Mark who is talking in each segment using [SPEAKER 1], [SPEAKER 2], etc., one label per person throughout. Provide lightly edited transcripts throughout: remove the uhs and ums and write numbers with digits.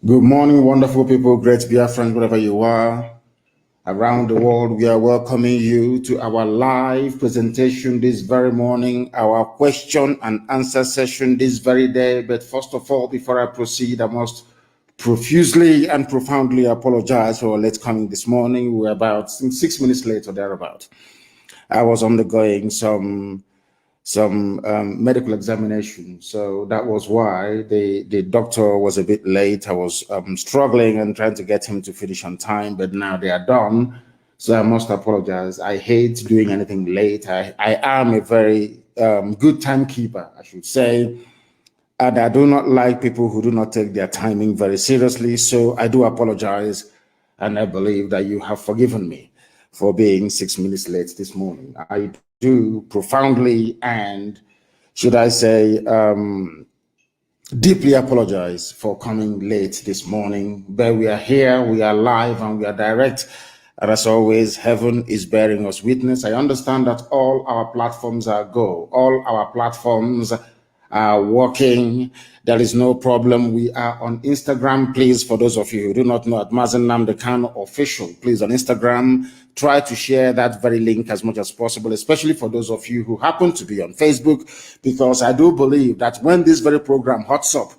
[SPEAKER 1] Good morning, wonderful people, great Biafrans, wherever you are around the world. We are welcoming you to our live presentation this very morning, our question and answer session this very day. But first of all, before I proceed, I must profusely and profoundly apologize for late coming this morning. We were about 6 minutes late or thereabout. I was undergoing some medical examination, so that was why the doctor was a bit late. I was struggling and trying to get him to finish on time, but now they are done, so I must apologize. I hate doing anything late. I am a very good timekeeper, I should say, and I do not like people who do not take their timing very seriously, so I do apologize, and I believe that you have forgiven me for being 6 minutes late this morning. I do profoundly and, should I say, deeply apologize for coming late this morning. But we are here, we are live, and we are direct. And as always, heaven is bearing us witness. I understand that all our platforms are go. All our platforms are working. There is no problem. We are on Instagram. Please, for those of you who do not know, at Mazi Nnamdi Kanu official, please, on Instagram, try to share that very link as much as possible, especially for those of you who happen to be on Facebook, because I do believe that when this very program hots up,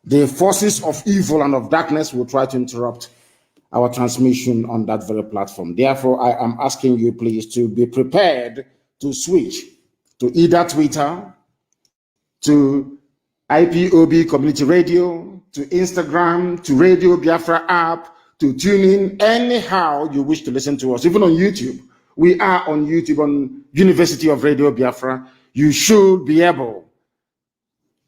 [SPEAKER 1] the forces of evil and of darkness will try to interrupt our transmission on that very platform. Therefore, I am asking you, please, to be prepared to switch to either Twitter, to IPOB Community Radio, to Instagram, to Radio Biafra app, to TuneIn, anyhow you wish to listen to us, even on YouTube. We are on YouTube on University of Radio Biafra. You should be able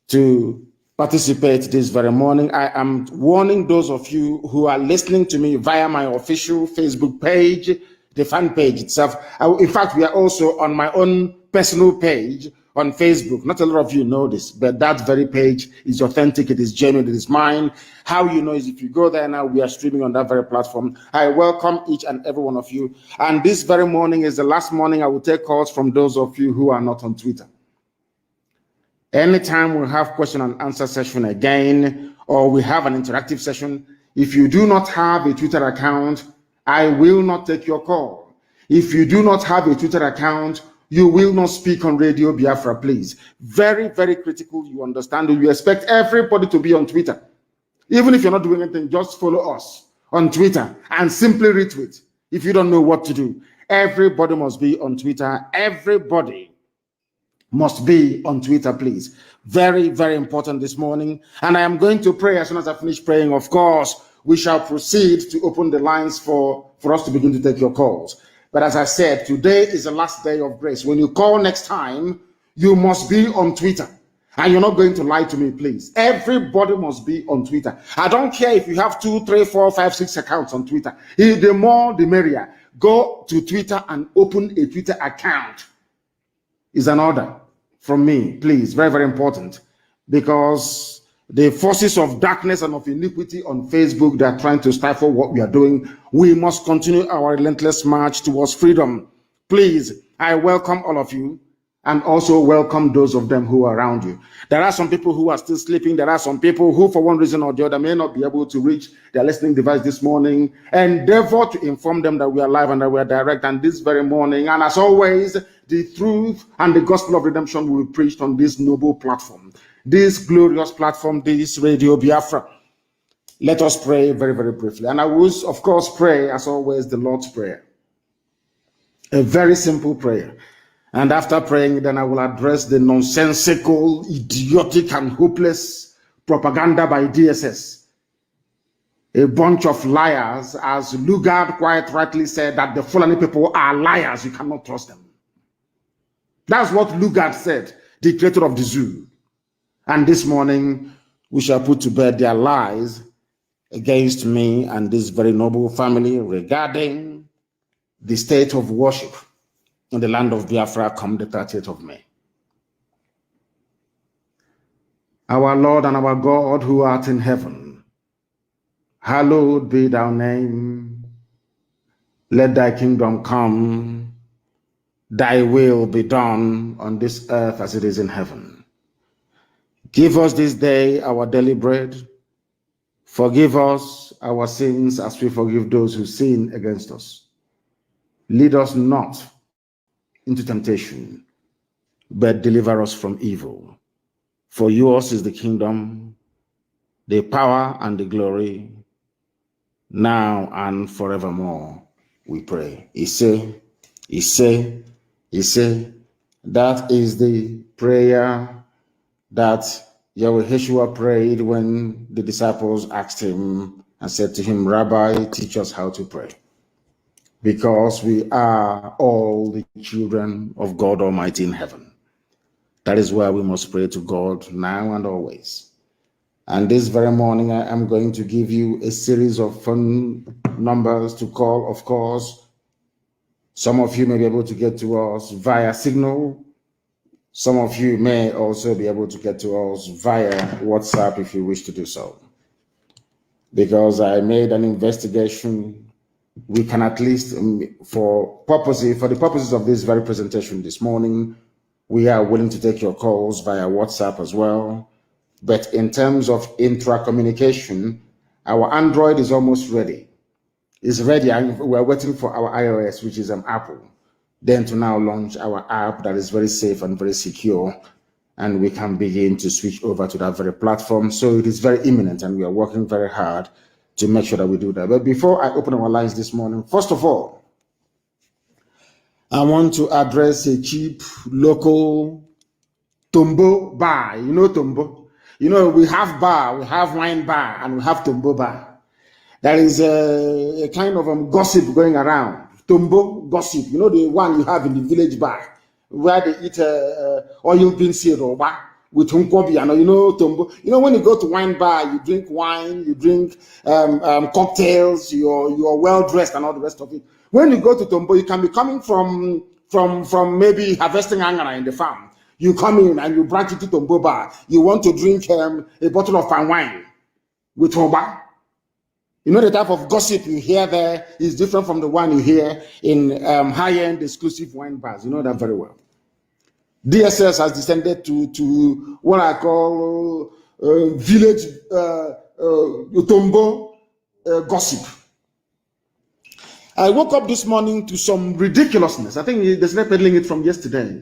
[SPEAKER 1] to participate this very morning. I am warning those of you who are listening to me via my official Facebook page, the fan page itself. In fact, we are also on my own personal page on Facebook. Not a lot of you know this, but that very page is authentic, it is genuine, it is mine. How you know is if you go there now, we are streaming on that very platform. I welcome each and every one of you. And this very morning is the last morning I will take calls from those of you who are not on Twitter. Anytime we have question and answer session again, or we have an interactive session, if you do not have a Twitter account, I will not take your call. If you do not have a Twitter account, you will not speak on Radio Biafra, please. Very, very critical, you understand. You expect everybody to be on Twitter. Even if you're not doing anything, just follow us on Twitter and simply retweet if you don't know what to do. Everybody must be on Twitter. Everybody must be on Twitter, please. Very, very important this morning. And I am going to pray. As soon as I finish praying, of course, we shall proceed to open the lines for us to begin to take your calls. But as I said, today is the last day of grace. When you call next time, you must be on Twitter. And you're not going to lie to me, please. Everybody must be on Twitter. I don't care if you have 2, 3, 4, 5, 6 accounts on Twitter. The more, the merrier. Go to Twitter and open a Twitter account. Is an order from me, please. Very, very important. Because the forces of darkness and of iniquity on Facebook, they are trying to stifle what we are doing. We must continue our relentless march towards freedom. Please, I welcome all of you and also welcome those of them who are around you. There are some people who are still sleeping. There are some people who, for one reason or the other, may not be able to reach their listening device this morning. Endeavor to inform them that we are live and that we are direct and this very morning. And as always, the truth and the gospel of redemption will be preached on this noble platform. This glorious platform, this Radio Biafra. Let us pray very, very briefly. And I will, of course, pray, as always, the Lord's Prayer. A very simple prayer. And after praying, then I will address the nonsensical, idiotic, and hopeless propaganda by DSS. A bunch of liars, as Lugard quite rightly said, that the Fulani people are liars. You cannot trust them. That's what Lugard said, the creator of the zoo. And this morning, we shall put to bed their lies against me and this very noble family regarding the state of worship in the land of Biafra come the 30th of May. Our Lord and our God who art in heaven, hallowed be thy name. Let thy kingdom come. Thy will be done on this earth as it is in heaven. Give us this day our daily bread. Forgive us our sins as we forgive those who sin against us. Lead us not into temptation, but deliver us from evil. For yours is the kingdom, the power, and the glory, now and forevermore, we pray. He say, that is the prayer that Yahweh Yeshua prayed when the disciples asked him and said to him, Rabbi, teach us how to pray. Because we are all the children of God Almighty in heaven. That is why we must pray to God now and always. And this very morning, I am going to give you a series of phone numbers to call. Of course, some of you may be able to get to us via Signal. Some of you may also be able to get to us via WhatsApp if you wish to do so. Because I made an investigation, we can at least, for the purposes of this very presentation this morning, we are willing to take your calls via WhatsApp as well. But in terms of intra-communication, our Android is almost ready. It's ready, and we're waiting for our iOS, which is Apple, then to now launch our app that is very safe and very secure, and we can begin to switch over to that very platform. So it is very imminent, and we are working very hard to make sure that we do that. But before I open our lines this morning, first of all, I want to address a cheap local Tombo bar. You know Tombo? You know, we have bar, we have wine bar, and we have Tombo bar. There is a kind of gossip going around. Tombo gossip, you know, the one you have in the village bar, where they eat oil bean cereal with hunkobi, and you know, Tombo. You know, when you go to wine bar, you drink wine, you drink cocktails, you're well dressed and all the rest of it. When you go to Tombo, you can be coming from maybe harvesting angara in the farm. You come in and you branch into Tombo bar. You want to drink a bottle of fine wine with Tomba. You know, the type of gossip you hear there is different from the one you hear in high-end exclusive wine bars. You know that very well. DSS has descended to what I call village Tombo gossip. I woke up this morning to some ridiculousness. I think they're still peddling it from yesterday.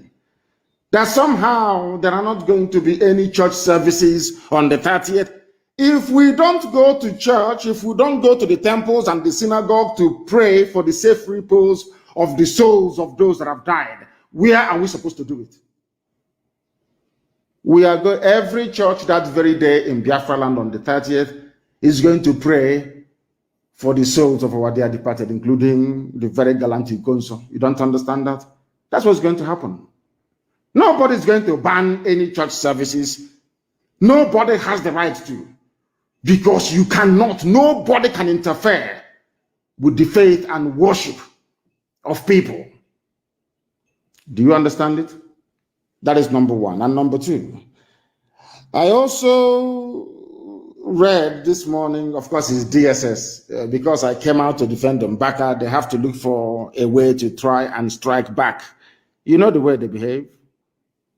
[SPEAKER 1] That somehow there are not going to be any church services on the 30th. If we don't go to church, if we don't go to the temples and the synagogue to pray for the safe repose of the souls of those that have died, where are we supposed to do it? We are going, every church that very day in Biafra land on the 30th is going to pray for the souls of our dear departed, including the very gallant Ikonso. You don't understand that? That's what's going to happen. Nobody's going to ban any church services. Nobody has the right to. Because you cannot, nobody can interfere with the faith and worship of people. Do you understand it? That is number one. And number two, I also read this morning, of course, it's DSS, because I came out to defend them back. They have to look for a way to try and strike back. You know the way they behave,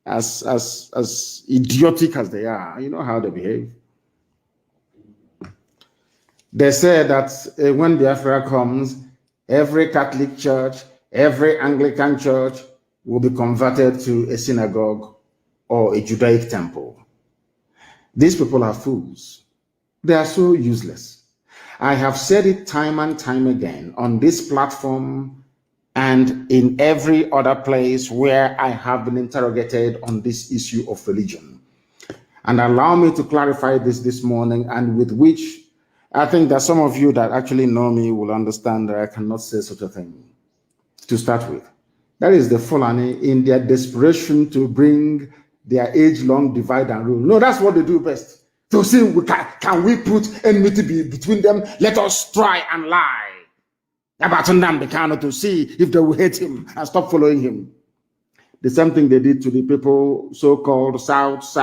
[SPEAKER 1] as idiotic as they are. You know how they behave. They say that when Biafra comes, every Catholic church, every Anglican church will be converted to a synagogue or a Judaic temple. These people are fools. They are so useless. I have said it time and time again on this platform and in every other place where I have been interrogated on this issue of religion. And allow me to clarify this morning, and with which I think that some of you that actually know me will understand that I cannot say such a thing. To start with, that is the Fulani in their desperation to bring their age-long divide and rule. No, that's what they do best. To see, can we put enmity between them? Let us try and lie about Nnamdi Kanu to see if they will hate him and stop following him. The same thing they did to the people so-called South.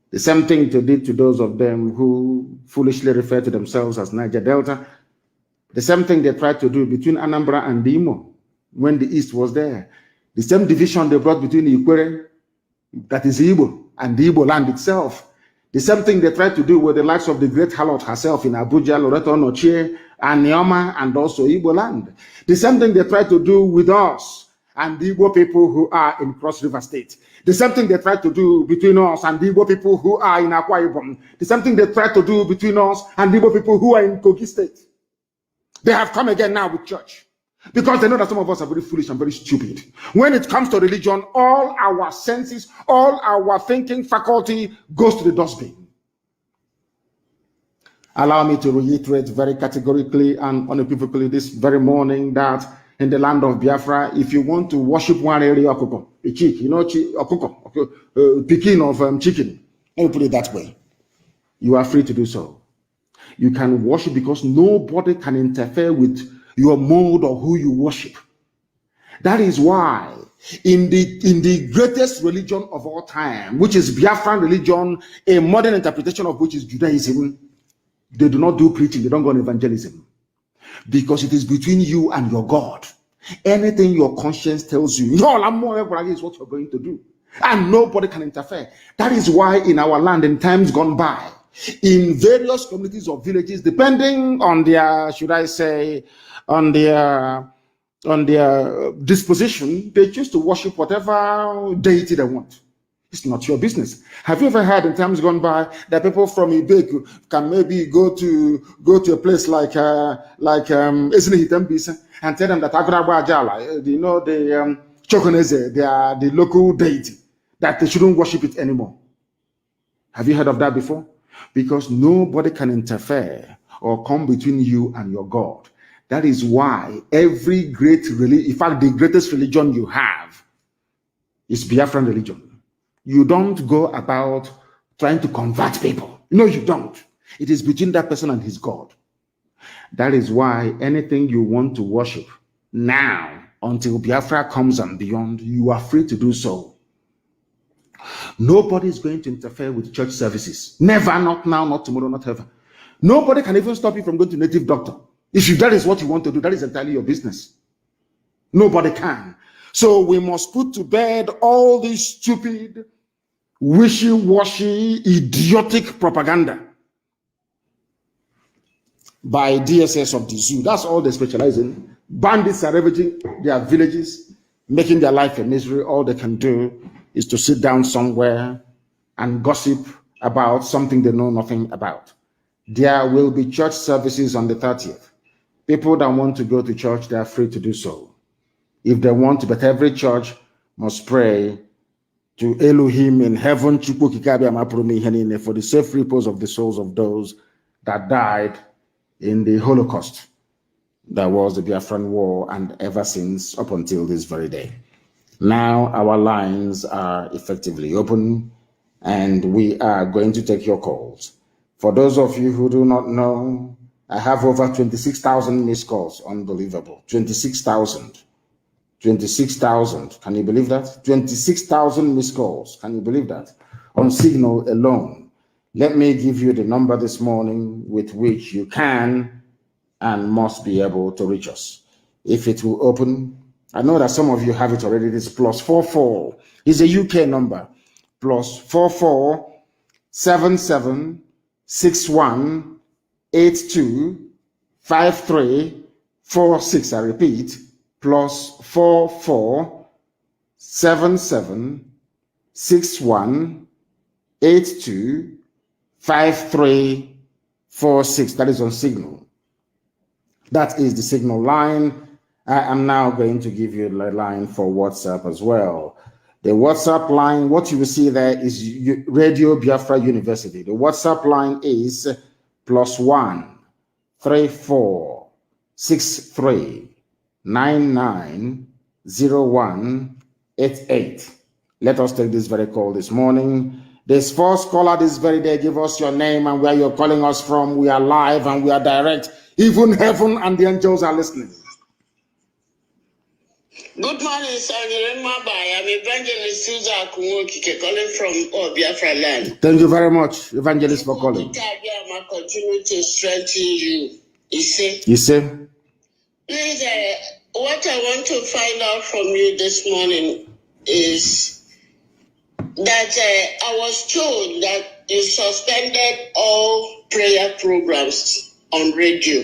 [SPEAKER 1] The same thing they did to those of them who foolishly refer to themselves as Niger Delta. The same thing they tried to do between Anambra and Imo. when the East was there. The same division they brought between Ikwere, that is Igbo, and the Igbo land itself. The same thing they tried to do with the likes of the great harlot herself in Abuja, Loreto Nochie, and Neoma, and also Igbo land. The same thing they tried to do with us and the Igbo people who are in Cross River State. The same thing they tried to do between us and the Igbo people who are in Akwa Ibom. The same thing they tried to do between us and the Igbo people who are in Kogi State. They have come again now with church. Because they know that some of us are very foolish and very stupid. When it comes to religion, all our senses, all our thinking faculty goes to the dustbin. Allow me to reiterate very categorically and unequivocally this very morning that in the land of Biafra, if you want to worship one area, a chick, you know, picking of chicken, let me put it that way, you are free to do so. You can worship because nobody can interfere with your mode or who you worship. That is why in the greatest religion of all time, which is Biafran religion, a modern interpretation of which is Judaism, they do not do preaching, they don't go on evangelism. Because it is between you and your God. Anything your conscience tells you, no, I'm more is what you're going to do. And nobody can interfere. That is why in our land, in times gone by, in various communities or villages, depending on their, should I say, on their disposition, they choose to worship whatever deity they want. It's not your business. Have you ever heard in times gone by that people from Ibeku can maybe go to a place like Esini Hitambisa and tell them that Agraba Ajala, you know, the Chokoneze, they are the local deity, that they shouldn't worship it anymore? Have you heard of that before? Because nobody can interfere or come between you and your God. That is why every great religion, in fact, the greatest religion you have is Biafran religion. You don't go about trying to convert people. No, you don't. It is between that person and his God. That is why anything you want to worship now, until Biafra comes and beyond, you are free to do so. Nobody is going to interfere with church services. Never, not now, not tomorrow, not ever. Nobody can even stop you from going to native doctor. If that is what you want to do, that is entirely your business. Nobody can. So we must put to bed all this stupid, wishy-washy, idiotic propaganda by DSS of the zoo. That's all they specialize in. Bandits are ravaging their villages, making their life a misery. All they can do is to sit down somewhere and gossip about something they know nothing about. There will be church services on the 30th. People that want to go to church, they are free to do so. If they want to, but every church must pray to Elohim in heaven for the safe repose of the souls of those that died in the Holocaust. That was the Biafran War, and ever since up until this very day. Now our lines are effectively open, and we are going to take your calls. For those of you who do not know, I have over 26,000 missed calls. Unbelievable. 26,000. 26,000. Can you believe that? 26,000 missed calls. Can you believe that? On Signal alone. Let me give you the number this morning with which you can and must be able to reach us. If it will open, I know that some of you have it already. This +44 is a UK number. +44 77 61 82 53 46. I repeat, +44 77 61 82 53 46. That is on Signal. That is the Signal line. I am now going to give you the line for WhatsApp as well. The WhatsApp line, what you will see there is Radio Biafra University. The WhatsApp line is +1 34 63 99 01 88. Let us take this very call this morning. This first caller this very day, give us your name and where you're calling us from. We are live and we are direct. Even heaven and the angels are listening.
[SPEAKER 2] Good morning, sir. I'm Evangelist Susan Akumoki calling from Biafra land.
[SPEAKER 1] Thank you very much, Evangelist, for calling.
[SPEAKER 2] I continue to strengthen you. You see?
[SPEAKER 1] You see?
[SPEAKER 2] Please, what I want to find out from you this morning is that I was told that you suspended all prayer programs on radio,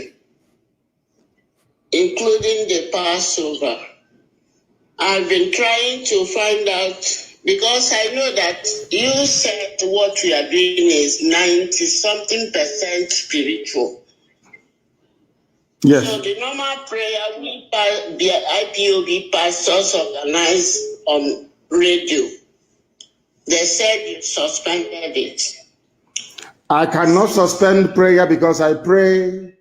[SPEAKER 2] including the Passover. I've been trying to find out, because I know that you said what we are doing is 90-something% spiritual.
[SPEAKER 1] Yes.
[SPEAKER 2] So the normal prayer the IPOB pastors organize on radio, they said you suspended it.
[SPEAKER 1] I cannot suspend prayer because I pray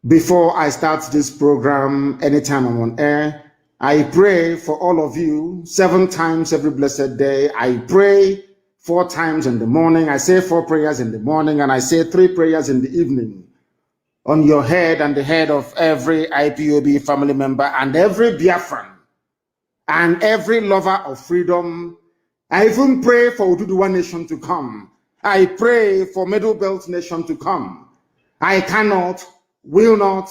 [SPEAKER 1] before I start this program anytime I'm on air. I pray for all of you 7 times every blessed day. I pray 4 times in the morning. I say 4 prayers in the morning, and I say 3 prayers in the evening on your head and the head of every IPOB family member and every Biafran and every lover of freedom. I even pray for Oduduwa nation to come. I pray for Middle Belt nation to come. I cannot, will not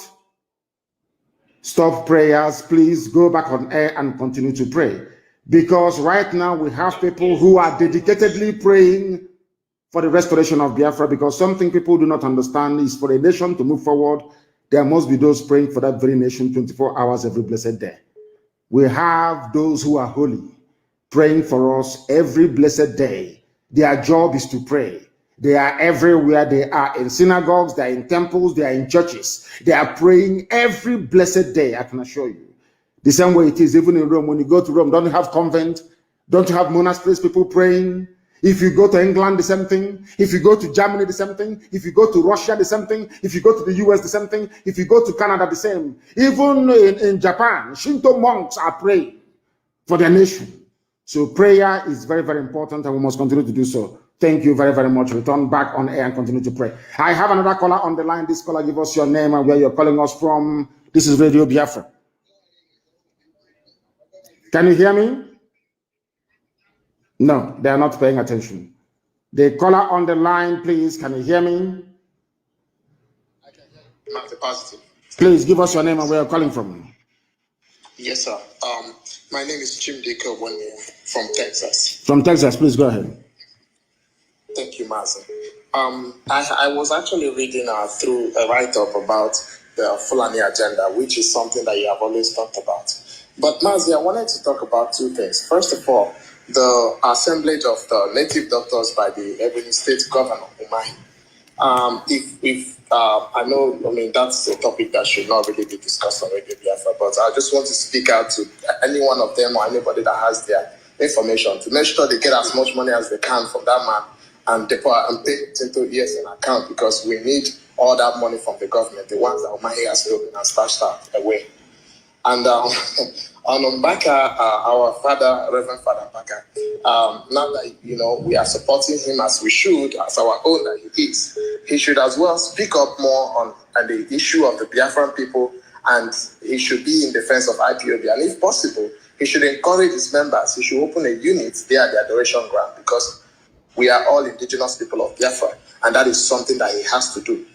[SPEAKER 1] stop prayers. Please go back on air and continue to pray. Because right now we have people who are dedicatedly praying for the restoration of Biafra, because something people do not understand is for a nation to move forward, there must be those praying for that very nation 24 hours every blessed day. We have those who are holy praying for us every blessed day. Their job is to pray. They are everywhere. They are in synagogues, they are in temples, they are in churches. They are praying every blessed day, I can assure you. The same way it is even in Rome. When you go to Rome, don't you have convent? Don't you have monasteries, people praying? If you go to England, the same thing. If you go to Germany, the same thing. If you go to Russia, the same thing. If you go to the US, the same thing. If you go to Canada, the same. Even in Japan, Shinto monks are praying for their nation. So prayer is very, very important, and we must continue to do so. Thank you very, very much. Return back on air and continue to pray. I have another caller on the line. This caller, give us your name and where you're calling us from. This is Radio Biafra. Can you hear me? No, they are not paying attention. The caller on the line, please, can you hear me?
[SPEAKER 3] I can hear you. Mazi Positive.
[SPEAKER 1] Please give us your name and where you're calling from.
[SPEAKER 3] Yes, sir. My name is Nnamdi Kanu from Texas.
[SPEAKER 1] From Texas, please go ahead.
[SPEAKER 3] Thank you, Mazi. I was actually reading through a write-up about the Fulani agenda, which is something that you have always talked about. But Mazi, I wanted to talk about 2 things. First of all, the assemblage of the native doctors by the Ebonyi State Governor, Umahi. I know, I mean, that's a topic that should not really be discussed on Radio Biafra, but I just want to speak out to any one of them or anybody that has their information to make sure they get as much money as they can from that man and deposit and pay it into ESN account, because we need all that money from the government, the ones that Umahi has stolen and stashed that away. And on Mbaka, our father, Reverend Father Mbaka, now that, we are supporting him as we should, as our own that he is, he should as well speak up more on the issue of the Biafran people, and he should be in defense of IPOB. And if possible, he should encourage his members. He should open a unit there at the Adoration Ground, because we are all indigenous people of Biafra, and that is something that he has to do.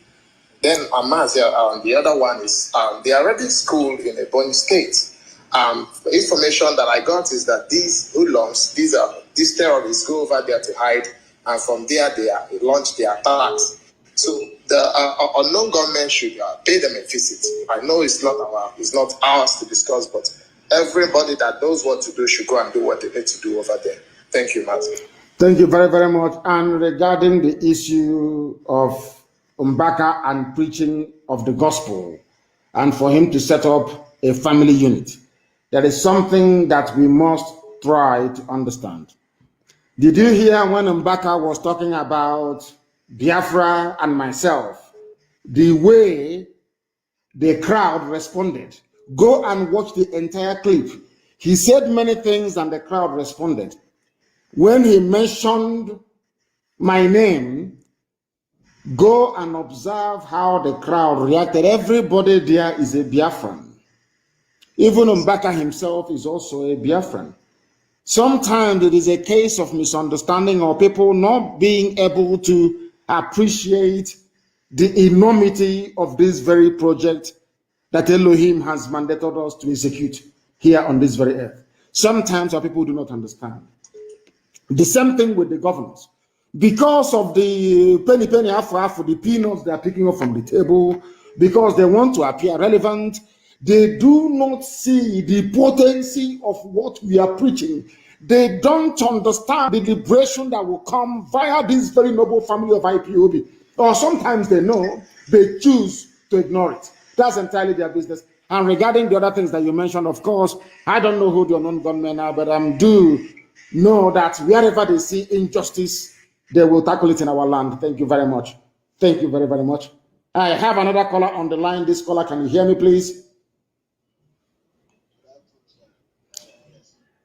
[SPEAKER 3] Then the other one is the Arabic school in Ebonyi State. The information that I got is that these hoodlums, these terrorists go over there to hide, and from there they launch their attacks. So the unknown government should pay them a visit. I know it's not ours to discuss, but everybody that knows what to do should go and do what they need to do over there. Thank you, Mazi.
[SPEAKER 1] Thank you very, very much. And regarding the issue of Mbaka and preaching of the gospel, and for him to set up a family unit, there is something that we must try to understand. Did you hear when Mbaka was talking about Biafra and myself, the way the crowd responded? Go and watch the entire clip. He said many things and the crowd responded. When he mentioned my name, go and observe how the crowd reacted. Everybody there is a Biafran. Even Mbaka himself is also a Biafran. Sometimes it is a case of misunderstanding or people not being able to appreciate the enormity of this very project that Elohim has mandated us to execute here on this very earth. Sometimes our people do not understand. The same thing with the governors. Because of the penny, half, the peanuts they are picking up from the table, because they want to appear relevant, they do not see the potency of what we are preaching. They don't understand the liberation that will come via this very noble family of IPOB. Or sometimes they know, they choose to ignore it. That's entirely their business. And regarding the other things that you mentioned, of course, I don't know who the unknown gunmen are, but I do know that wherever they see injustice, they will tackle it in our land. Thank you very much. Thank you very, very much. I have another caller on the line. This caller, can you hear me, please?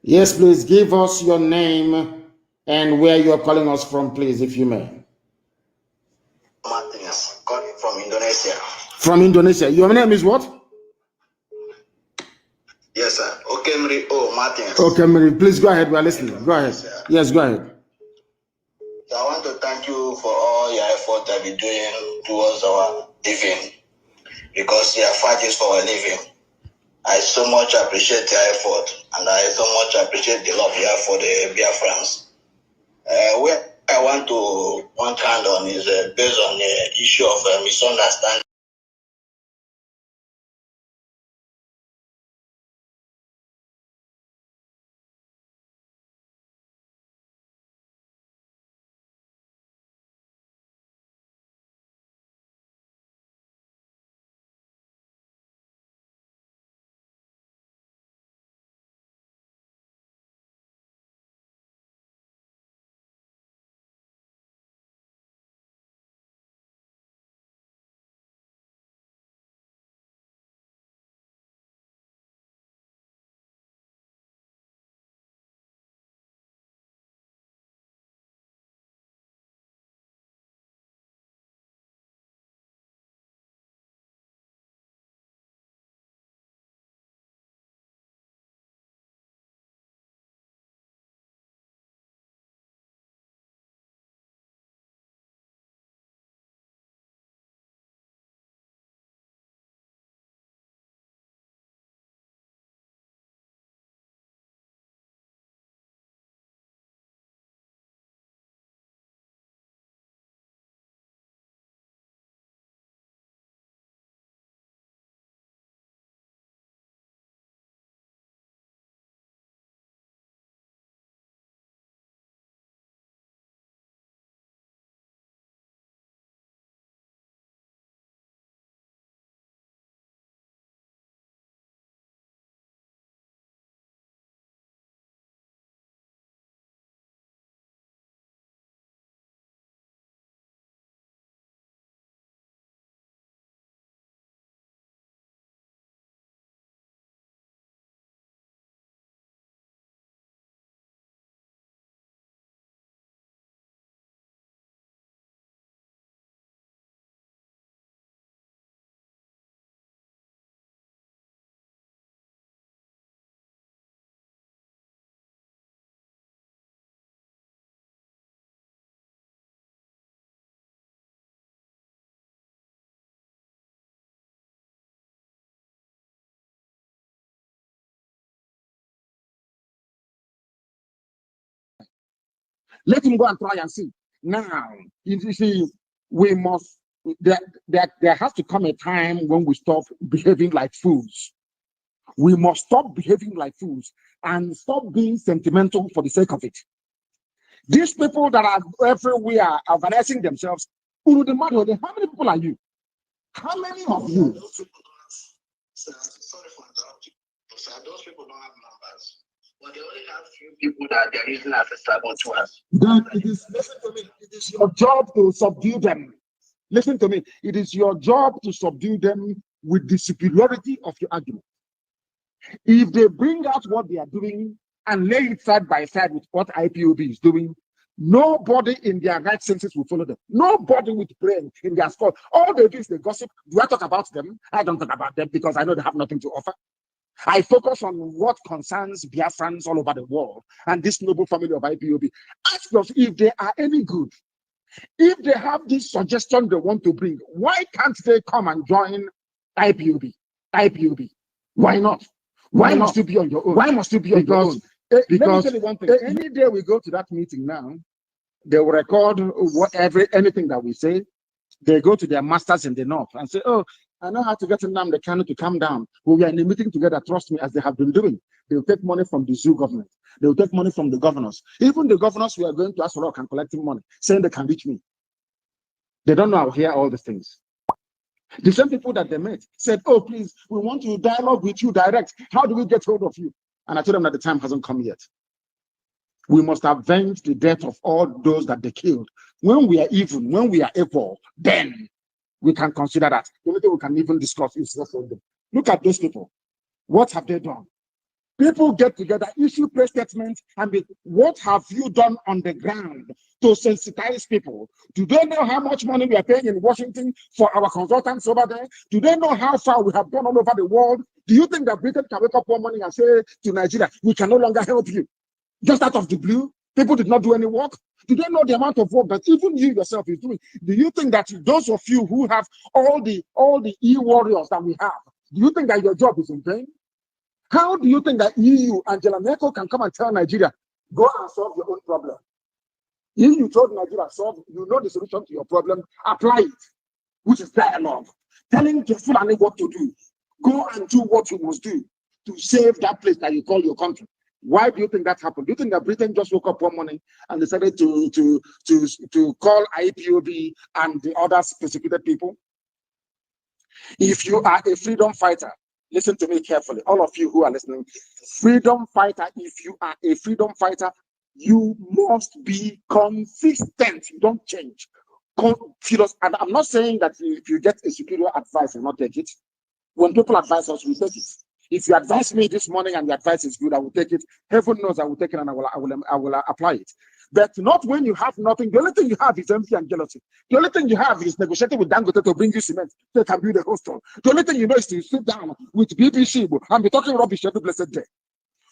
[SPEAKER 1] Yes, please give us your name and where you are calling us from, please, if you may.
[SPEAKER 4] Martins, calling from Indonesia.
[SPEAKER 1] From Indonesia. Your name is what?
[SPEAKER 4] Yes, sir. Okemri O. Martins.
[SPEAKER 1] Okemri, please go ahead. We are listening. Go ahead. Yes, go ahead.
[SPEAKER 4] So I want to thank you for all your effort that you're doing towards our living, because your fight is for our living. I so much appreciate your effort, and I so much appreciate the love you have for the Biafrans. Where I want to point hand on is based on the issue of misunderstanding.
[SPEAKER 1] Let him go and try and see. Now, you see, we must, there has to come a time when we stop behaving like fools. We must stop behaving like fools and stop being sentimental for the sake of it. These people that are everywhere organizing themselves, how many people are you? How many of you?
[SPEAKER 4] Sorry for interrupting. Sir, those people don't have numbers. But they only have few people that they're using as a saboteurs.
[SPEAKER 1] Then it is, listen to me, it is your job to subdue them. Listen to me, it is your job to subdue them with the superiority of your argument. If they bring out what they are doing and lay it side by side with what IPOB is doing, nobody in their right senses will follow them. Nobody with brain in their skull. All they do is they gossip. Do I talk about them? I don't talk about them because I know they have nothing to offer. I focus on what concerns Biafrans all over the world and this noble family of IPOB. Ask yourself if they are any good. If they have this suggestion they want to bring, why can't they come and join IPOB? IPOB. Why not? Why must you be on your own? Why must you be on your own? Because let me tell you one thing. Any day we go to that meeting now, they will record anything that we say. They go to their masters in the north and say, oh, I know how to get Nnamdi Kanu to calm down. We are in a meeting together, trust me, as they have been doing. They will take money from the zoo government. They will take money from the governors. Even the governors we are going to ask for and collecting money, saying they can reach me. They don't know I'll hear all these things. The same people that they met said, oh, please, we want to dialogue with you direct. How do we get hold of you? And I told them that the time hasn't come yet. We must avenge the death of all those that they killed. When we are even, when we are equal, then we can consider that. The only thing we can even discuss is referendum. Look at those people. What have they done? People get together, issue press statements, and what have you done on the ground to sensitize people? Do they know how much money we are paying in Washington for our consultants over there? Do they know how far we have gone all over the world? Do you think that Britain can wake up one morning and say to Nigeria, we can no longer help you? Just out of the blue, people did not do any work. Do they know the amount of work that even you yourself is doing? Do you think that those of you who have all the e-warriors that we have, do you think that your job is in vain? How do you think that EU, Angela Merkel, can come and tell Nigeria, go and solve your own problem? EU told Nigeria, you know the solution to your problem, apply it, which is dialogue. Telling the Fulani what to do. Go and do what you must do to save that place that you call your country. Why do you think that happened? Do you think that Britain just woke up one morning and decided to call IPOB and the other persecuted people? If you are a freedom fighter, listen to me carefully, all of you who are listening. Freedom fighter, if you are a freedom fighter, you must be consistent. You don't change. And I'm not saying that if you get a superior advice and not take it. When people advise us, we take it. If you advise me this morning and the advice is good, I will take it. Heaven knows I will take it and I will apply it. But not when you have nothing. The only thing you have is envy and jealousy. The only thing you have is negotiating with Dangote to bring you cement so they can build a hostel. The only thing you know is to sit down with BBC and be talking rubbish every blessed day.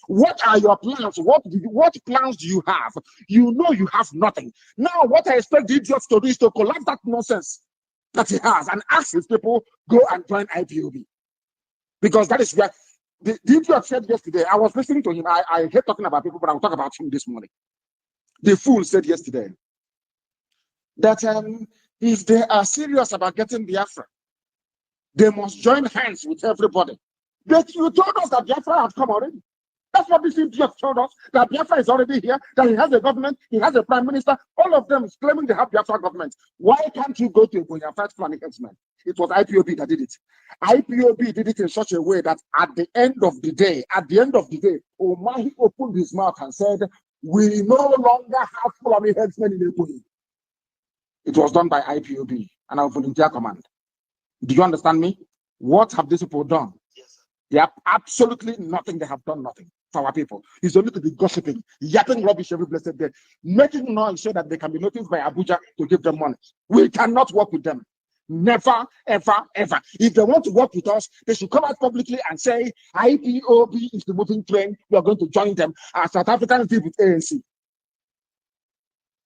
[SPEAKER 1] What are your plans? What plans do you have? You know you have nothing. Now, what I expect the idiots to do is to collapse that nonsense that he has and ask his people, go and join IPOB. Because that is where the idiot said yesterday. I was listening to him. I hate talking about people, but I will talk about him this morning. The fool said yesterday that if they are serious about getting Biafra, they must join hands with everybody. But you told us that Biafra had come already. That's what this idiot told us, that Biafra is already here, that he has a government, he has a prime minister. All of them is claiming they have Biafra government. Why can't you go to Ibonya and fight Fulani headsmen? It was IPOB that did it. IPOB did it in such a way that at the end of the day, Omahi opened his mouth and said, we no longer have Fulani headsmen in Ibonya. It was done by IPOB and our volunteer command. Do you understand me? What have these people done? Yes, they have absolutely nothing. They have done nothing for our people. It's only to be gossiping, yapping rubbish every blessed day, making noise so that they can be noticed by Abuja to give them money. We cannot work with them. Never, ever, ever. If they want to work with us, they should come out publicly and say, IPOB is the moving train. We are going to join them as South Africans did with ANC.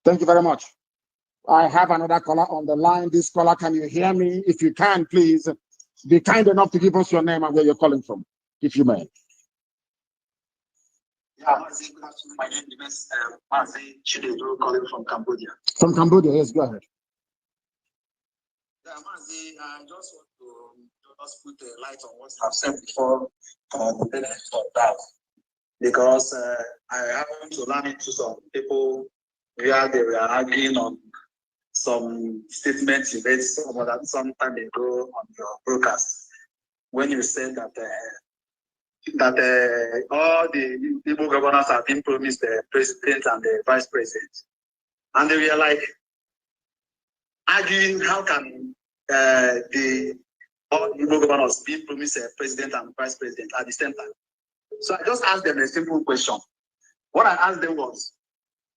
[SPEAKER 1] Thank you very much. I have another caller on the line. This caller, can you hear me? If you can, please be kind enough to give us your name and where you're calling from, if you may.
[SPEAKER 5] Yeah, Mazi, good afternoon. My name is Mazi Nnamdi, calling from Cambodia.
[SPEAKER 1] From Cambodia, yes, go ahead.
[SPEAKER 5] Yeah, Mazi, I just want to just put a light on what I've said before, the benefit of that, because I happened to run into some people where they were arguing on some statements you made some time ago on your broadcast, when you said that all the Igbo governors have been promised the president and the vice president, and they were like arguing how can all the Igbo governors be promised a president and vice president at the same time. So I just asked them a simple question. What I asked them was,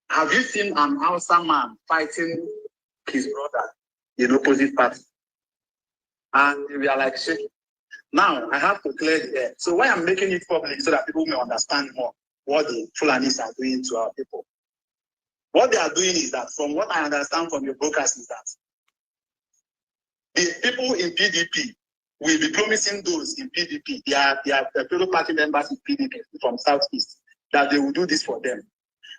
[SPEAKER 5] have you seen an Hausa man fighting his brother in opposite party? And we are like, shit. Now I have to clear the air. So why I'm making it public so that people may understand more what the Fulanis are doing to our people. What they are doing is that, from what I understand from your broadcast, is that the people in PDP will be promising those in PDP, their fellow party members in PDP from Southeast, that they will do this for them.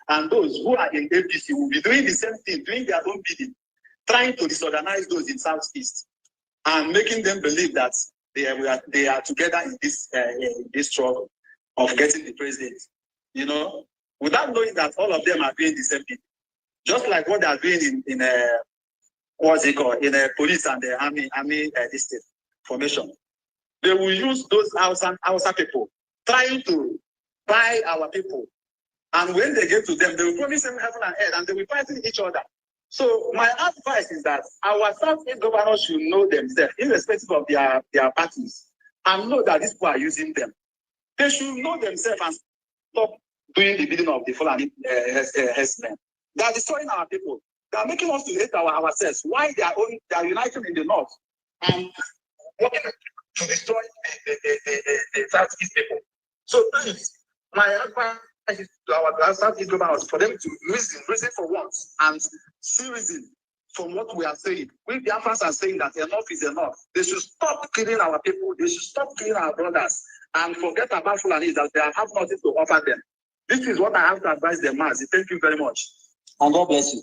[SPEAKER 5] And those who are in APC will be doing the same thing, doing their own bidding, trying to disorganize those in Southeast and making them believe that they are together in this struggle of getting the president. You know, without knowing that all of them are doing the same thing. Just like what they are doing in what's it called, in police and the army district formation. They will use those Hausa people trying to buy our people. And when they get to them, they will promise them heaven and earth, and they will fight each other. So my advice is that our Southeast governors should know themselves, irrespective of their parties, and know that these people are using them. They should know themselves and stop doing the bidding of the Fulani herdsmen. They are destroying our people. They are making us to hate ourselves. Why they are uniting in the north and working to destroy the Southeast people. So please, my advice is to our Southeast governors for them to reason for once and see reason from what we are saying. We Biafrans are saying that enough is enough. They should stop killing our people. They should stop killing our brothers and forget about Fulani that they have nothing to offer them. This is what I have to advise them, Mazi. Thank you very much. And God bless you.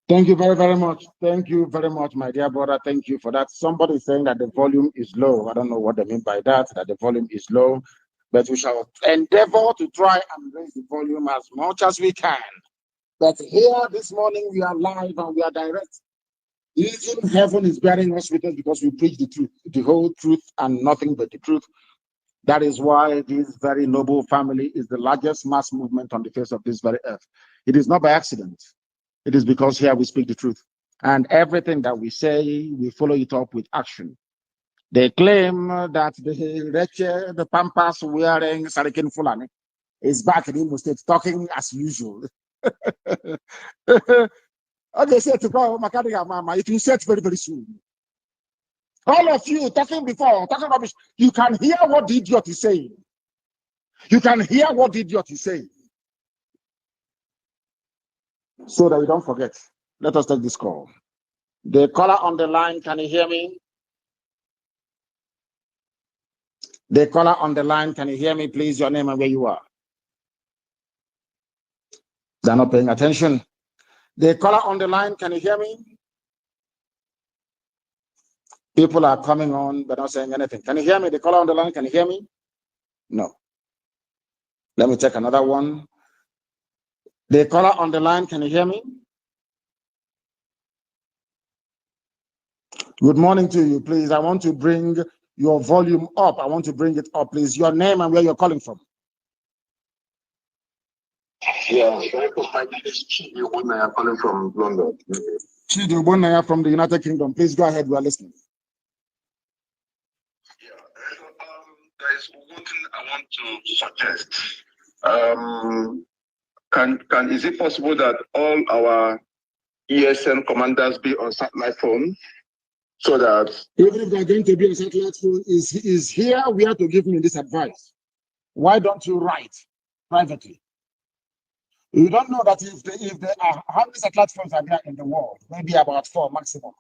[SPEAKER 1] Thank you very, very much. Thank you very much, my dear brother. Thank you for that. Somebody is saying that the volume is low. I don't know what they mean by that the volume is low, but we shall endeavor to try and raise the volume as much as we can. But here this morning, we are live and we are direct. Even heaven is bearing us witness because we preach the truth, the whole truth and nothing but the truth. That is why this very noble family is the largest mass movement on the face of this very earth. It is not by accident. It is because here we speak the truth. And everything that we say, we follow it up with action. They claim that the Pampas wearing Sarikin Fulani is back in Imo State talking as usual. Okay, say to go, Mama, it will set very, very soon. All of you talking rubbish, you can hear what the idiot is saying. You can hear what the idiot is saying. So that we don't forget, let us take this call. The caller on the line, can you hear me? The caller on the line, can you hear me, please? Your name and where you are. They're not paying attention. The caller on the line, can you hear me? People are coming on, but not saying anything. Can you hear me? The caller on the line, can you hear me? No. Let me take another one. The caller on the line, can you hear me? Good morning to you, please. I want to bring your volume up. I want to bring it up, please. Your name and where you're calling from.
[SPEAKER 6] Yeah, my name is Chidi calling from London.
[SPEAKER 1] Chidi from the United Kingdom. Please go ahead. We are listening.
[SPEAKER 6] Yeah, there is one thing I want to suggest. Is it possible that all our ESN commanders be on satellite phone, so that
[SPEAKER 1] even if they're going to be on satellite phone, is here we have to give me this advice. Why don't you write privately? You don't know that if there are how many satellite phones are there in the world? Maybe about 4 maximum.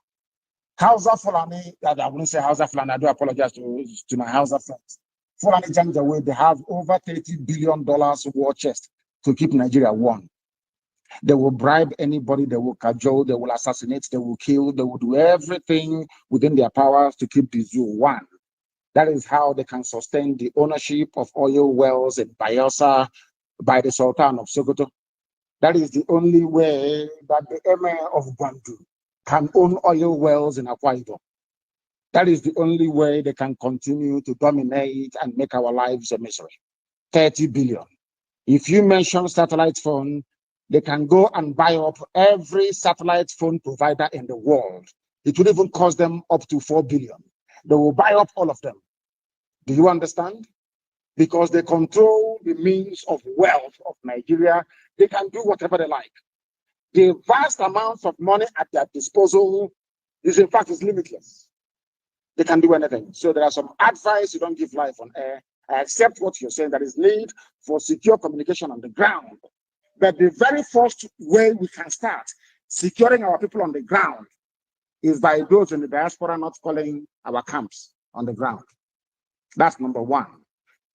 [SPEAKER 1] Hausa Fulani, I wouldn't say Hausa Fulani, I do apologize to my Hausa friends. Fulani Janjaweed, they have over $30 billion war chest to keep Nigeria warm. They will bribe anybody, they will cajole, they will assassinate, they will kill, they will do everything within their powers to keep the zoo one. That is how they can sustain the ownership of oil wells in Bayelsa by the Sultan of Sokoto. That is the only way that the Emir of Gwandu can own oil wells in Akwa Ibom. That is the only way they can continue to dominate and make our lives a misery. 30 billion. If you mention satellite phone, they can go and buy up every satellite phone provider in the world. It would even cost them up to 4 billion. They will buy up all of them. Do you understand? Because they control the means of wealth of Nigeria. They can do whatever they like. The vast amounts of money at their disposal is, in fact, is limitless. They can do anything. So there are some advice. You don't give life on air. I accept what you're saying. There is need for secure communication on the ground. But the very first way we can start securing our people on the ground is by those in the diaspora not calling our camps on the ground. That's number one.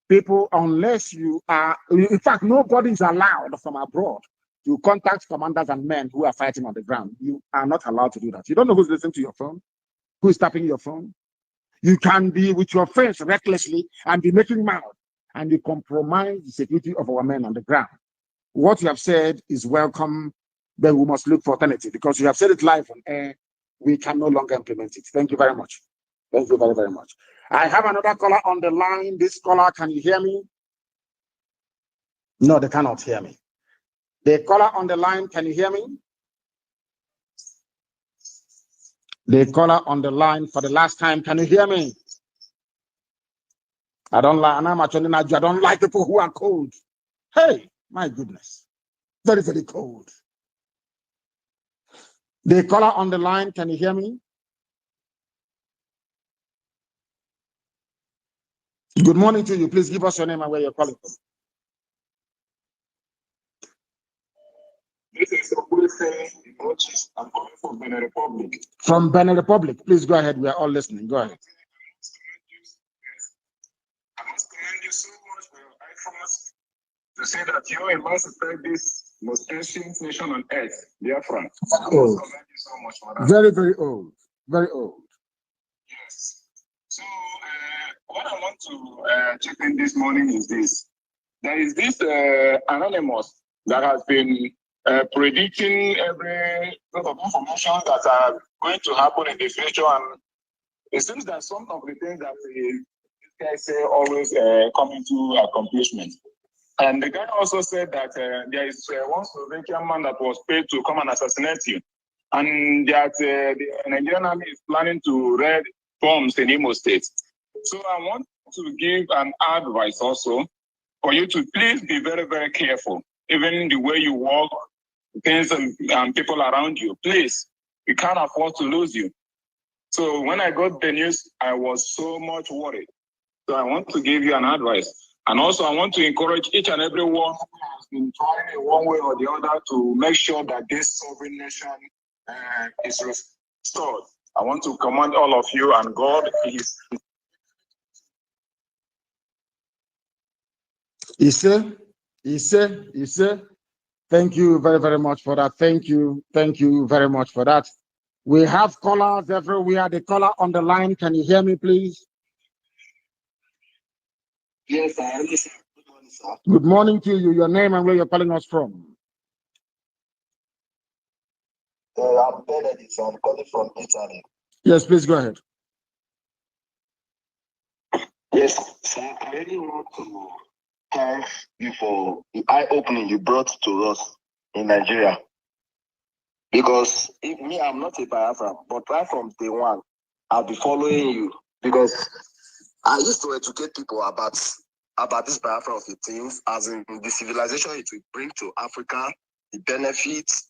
[SPEAKER 1] People, unless you are, in fact, nobody is allowed from abroad to contact commanders and men who are fighting on the ground. You are not allowed to do that. You don't know who's listening to your phone, who is tapping your phone. You can be with your friends recklessly and be making mouth, and you compromise the security of our men on the ground. What you have said is welcome, then we must look for alternative because you have said it live on air. We can no longer implement it. Thank you very much. Thank you very, very much. I have another caller on the line. This caller, can you hear me? No, they cannot hear me. The caller on the line, can you hear me? The caller on the line for the last time, can you hear me? I don't like people who are cold. Hey, my goodness. Very, very cold. The caller on the line, can you hear me? Good morning to you. Please give us your name and where you're calling from.
[SPEAKER 6] This is I'm calling from Benin Republic.
[SPEAKER 1] From Benin Republic. Please go ahead. We are all listening. Go ahead.
[SPEAKER 6] I must commend you so much for your efforts to say that you emancipate this most ancient nation on earth, Biafra. I must commend you so much for that.
[SPEAKER 1] Very, very old. Very old.
[SPEAKER 6] Yes. So, what I want to check in this morning is this. There is this anonymous that has been predicting every lot of information that are going to happen in the future, and it seems that some of the things that these guys say always come into accomplishment. And the guy also said that there is one Slovakian man that was paid to come and assassinate you, and that the Nigerian army is planning to raid bombs in Imo State. So I want to give an advice also for you to please be very, very careful, even the way you walk, things and people around you. Please, we can't afford to lose you. So when I got the news, I was so much worried. So I want to give you an advice. And also I want to encourage each and every one who has been trying in one way or the other to make sure that this sovereign nation is restored. I want to command all of you, and God is.
[SPEAKER 1] Ise. Thank you very, very much for that. Thank you very much for that. We have callers everywhere. The caller on the line, can you hear me, please?
[SPEAKER 4] Yes, I understand. Good morning, sir.
[SPEAKER 1] Good morning to you. Your name and where you're calling us from.
[SPEAKER 4] I'm Benedict. I'm calling from Italy.
[SPEAKER 1] Yes, please go ahead.
[SPEAKER 4] Yes, sir. I really want to thank you for the eye-opening you brought to us in Nigeria. Because I'm not a Biafran, but right from day one, I'll be following you. Because I used to educate people about this Biafra of the things, as in the civilization it will bring to Africa, the benefits,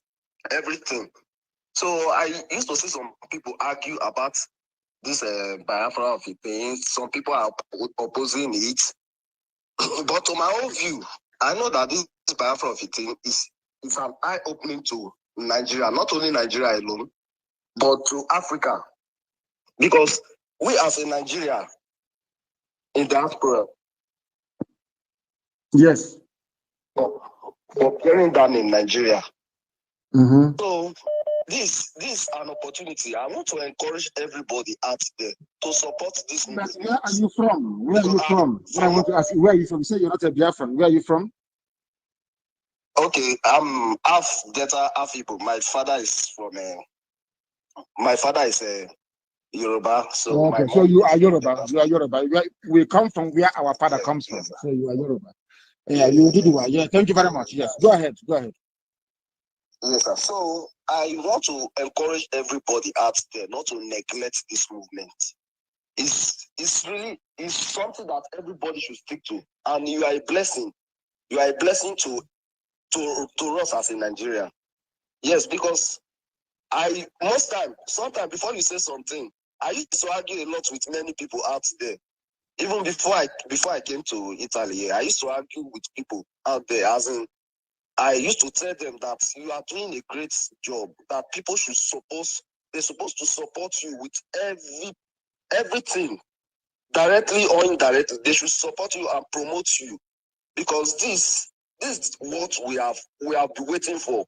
[SPEAKER 4] everything. So I used to see some people argue about this Biafra of the things. Some people are opposing it. But to my own view, I know that this Biafra of the thing is an eye-opening to Nigeria, not only Nigeria alone, but to Africa. Because we as a Nigeria in diaspora,
[SPEAKER 1] yes,
[SPEAKER 4] for carrying down in Nigeria.
[SPEAKER 1] Mm-hmm.
[SPEAKER 4] So this is an opportunity. I want to encourage everybody out there to support this movement.
[SPEAKER 1] Where are you from? Where are you from? I want to ask you, where are you from? You say you're not a Biafran. Where are you from?
[SPEAKER 4] Okay, I'm half Delta, half Igbo. My father is Yoruba. So
[SPEAKER 1] okay, so you are Yoruba. You are Yoruba. We come from where our father comes from. So you are Yoruba. Yeah, you did well. Yeah, thank you very much. Yes, go ahead.
[SPEAKER 4] Yes, sir. So I want to encourage everybody out there not to neglect this movement. It's something that everybody should stick to, and you are a blessing. You are a blessing to us as a Nigerian. Yes, because sometimes before you say something, I used to argue a lot with many people out there. Even before I came to Italy, I used to argue with people out there, as in I used to tell them that you are doing a great job, that people they're supposed to support you with everything.
[SPEAKER 7] directly or indirectly, they should support you and promote you, because this is what we have been waiting for.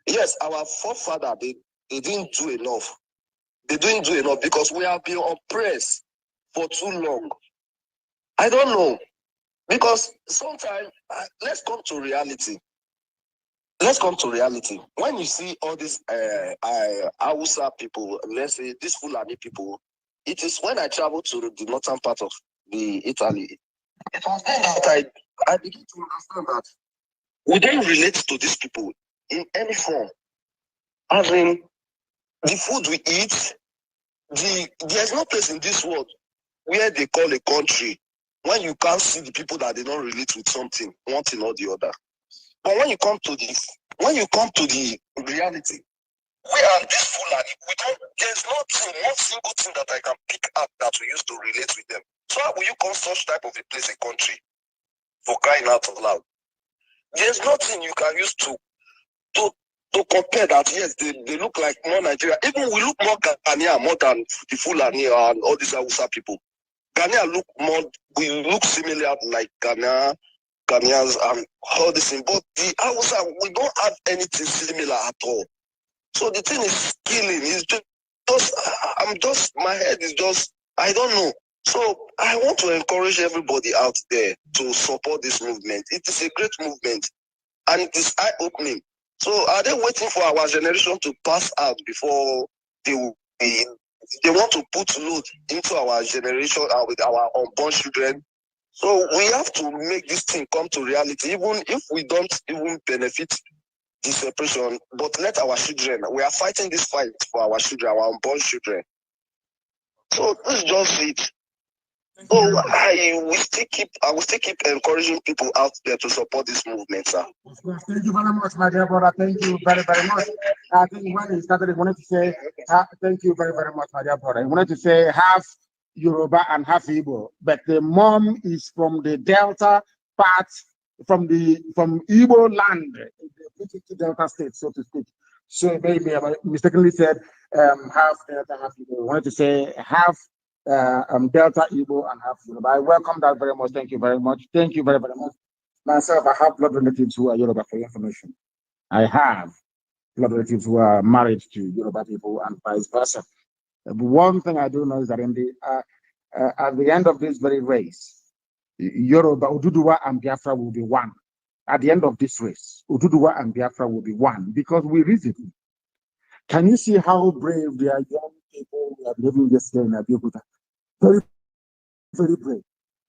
[SPEAKER 7] Yes, our forefather, they didn't do enough. They didn't do enough because we have been oppressed for too long. I don't know, because sometimes let's come to reality. Let's come to reality. When you see all these Hausa people, let's say these Fulani people, it is when I travel to the northern part of the Italy, it was then that I begin to understand that we don't relate to these people in any form. As in, the food we eat, there's no place in this world where they call a country when you can't see the people that they don't relate with something, one thing or the other. But when you come to the reality, we are this Fulani. There's one single thing that I can pick up that we used to relate with them. So how will you call such type of a place a country? For crying out loud. There's nothing you can use to compare that. Yes, they look like more Nigeria. Even we look more Ghanaian more than the Fulani and all these Hausa people. Ghanaian we look similar like Ghanaians and all this thing. But the Hausa, we don't have anything similar at all. So the thing is killing. It's my head is just, I don't know. So I want to encourage everybody out there to support this movement. It is a great movement and it is eye-opening. So are they waiting for our generation to pass out before they want to put load into our generation with our unborn children? So we have to make this thing come to reality, even if we don't even benefit the separation, but let our children, we are fighting this fight for our children, our unborn children. So this is just it. So I will still keep encouraging people out there to support this movement, sir.
[SPEAKER 1] Thank you very much, my dear brother. Thank you very, very much. I think when he started, he wanted to say, thank you very, very much, my dear brother. He wanted to say half Yoruba and half Igbo, but the mom is from the Delta part, from Igbo land, the Delta state, so to speak. So maybe I mistakenly said half Delta, half Igbo. I wanted to say half Delta, Igbo, and half Yoruba. I welcome that very much. Thank you very much. Thank you very, very much. Myself, I have blood relatives who are Yoruba, for your information. I have blood relatives who are married to Yoruba people and vice versa. But one thing I do know is that at the end of this very race, Yoruba, Oduduwa, and Biafra will be one. At the end of this race, Oduduwa and Biafra will be one because we reason. Can you see how brave they are, young people who are living yesterday in Abiyakuta? Very, very brave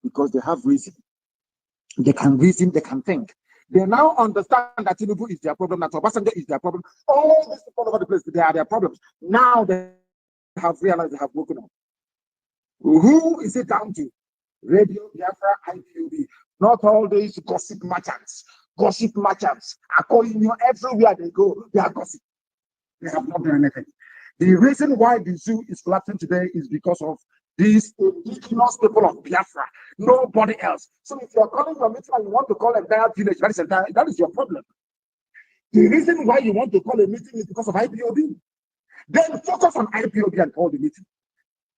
[SPEAKER 1] because they have reason. They can reason, they can think. They now understand that Tinubu is their problem, that Obasanjo is their problem. All these people all over the place, they are their problems. Now they have realized they have woken up. Who is it down to? Radio, Biafra, IPOB. Not all these gossip merchants. Gossip merchants are calling you everywhere they go. They are gossip. They have not done anything. The reason why the zoo is collapsing today is because of these indigenous people of Biafra. Nobody else. So if you're calling your meeting and you want to call entire village, that is your problem. The reason why you want to call a meeting is because of IPOB. Then focus on IPOB and call the meeting.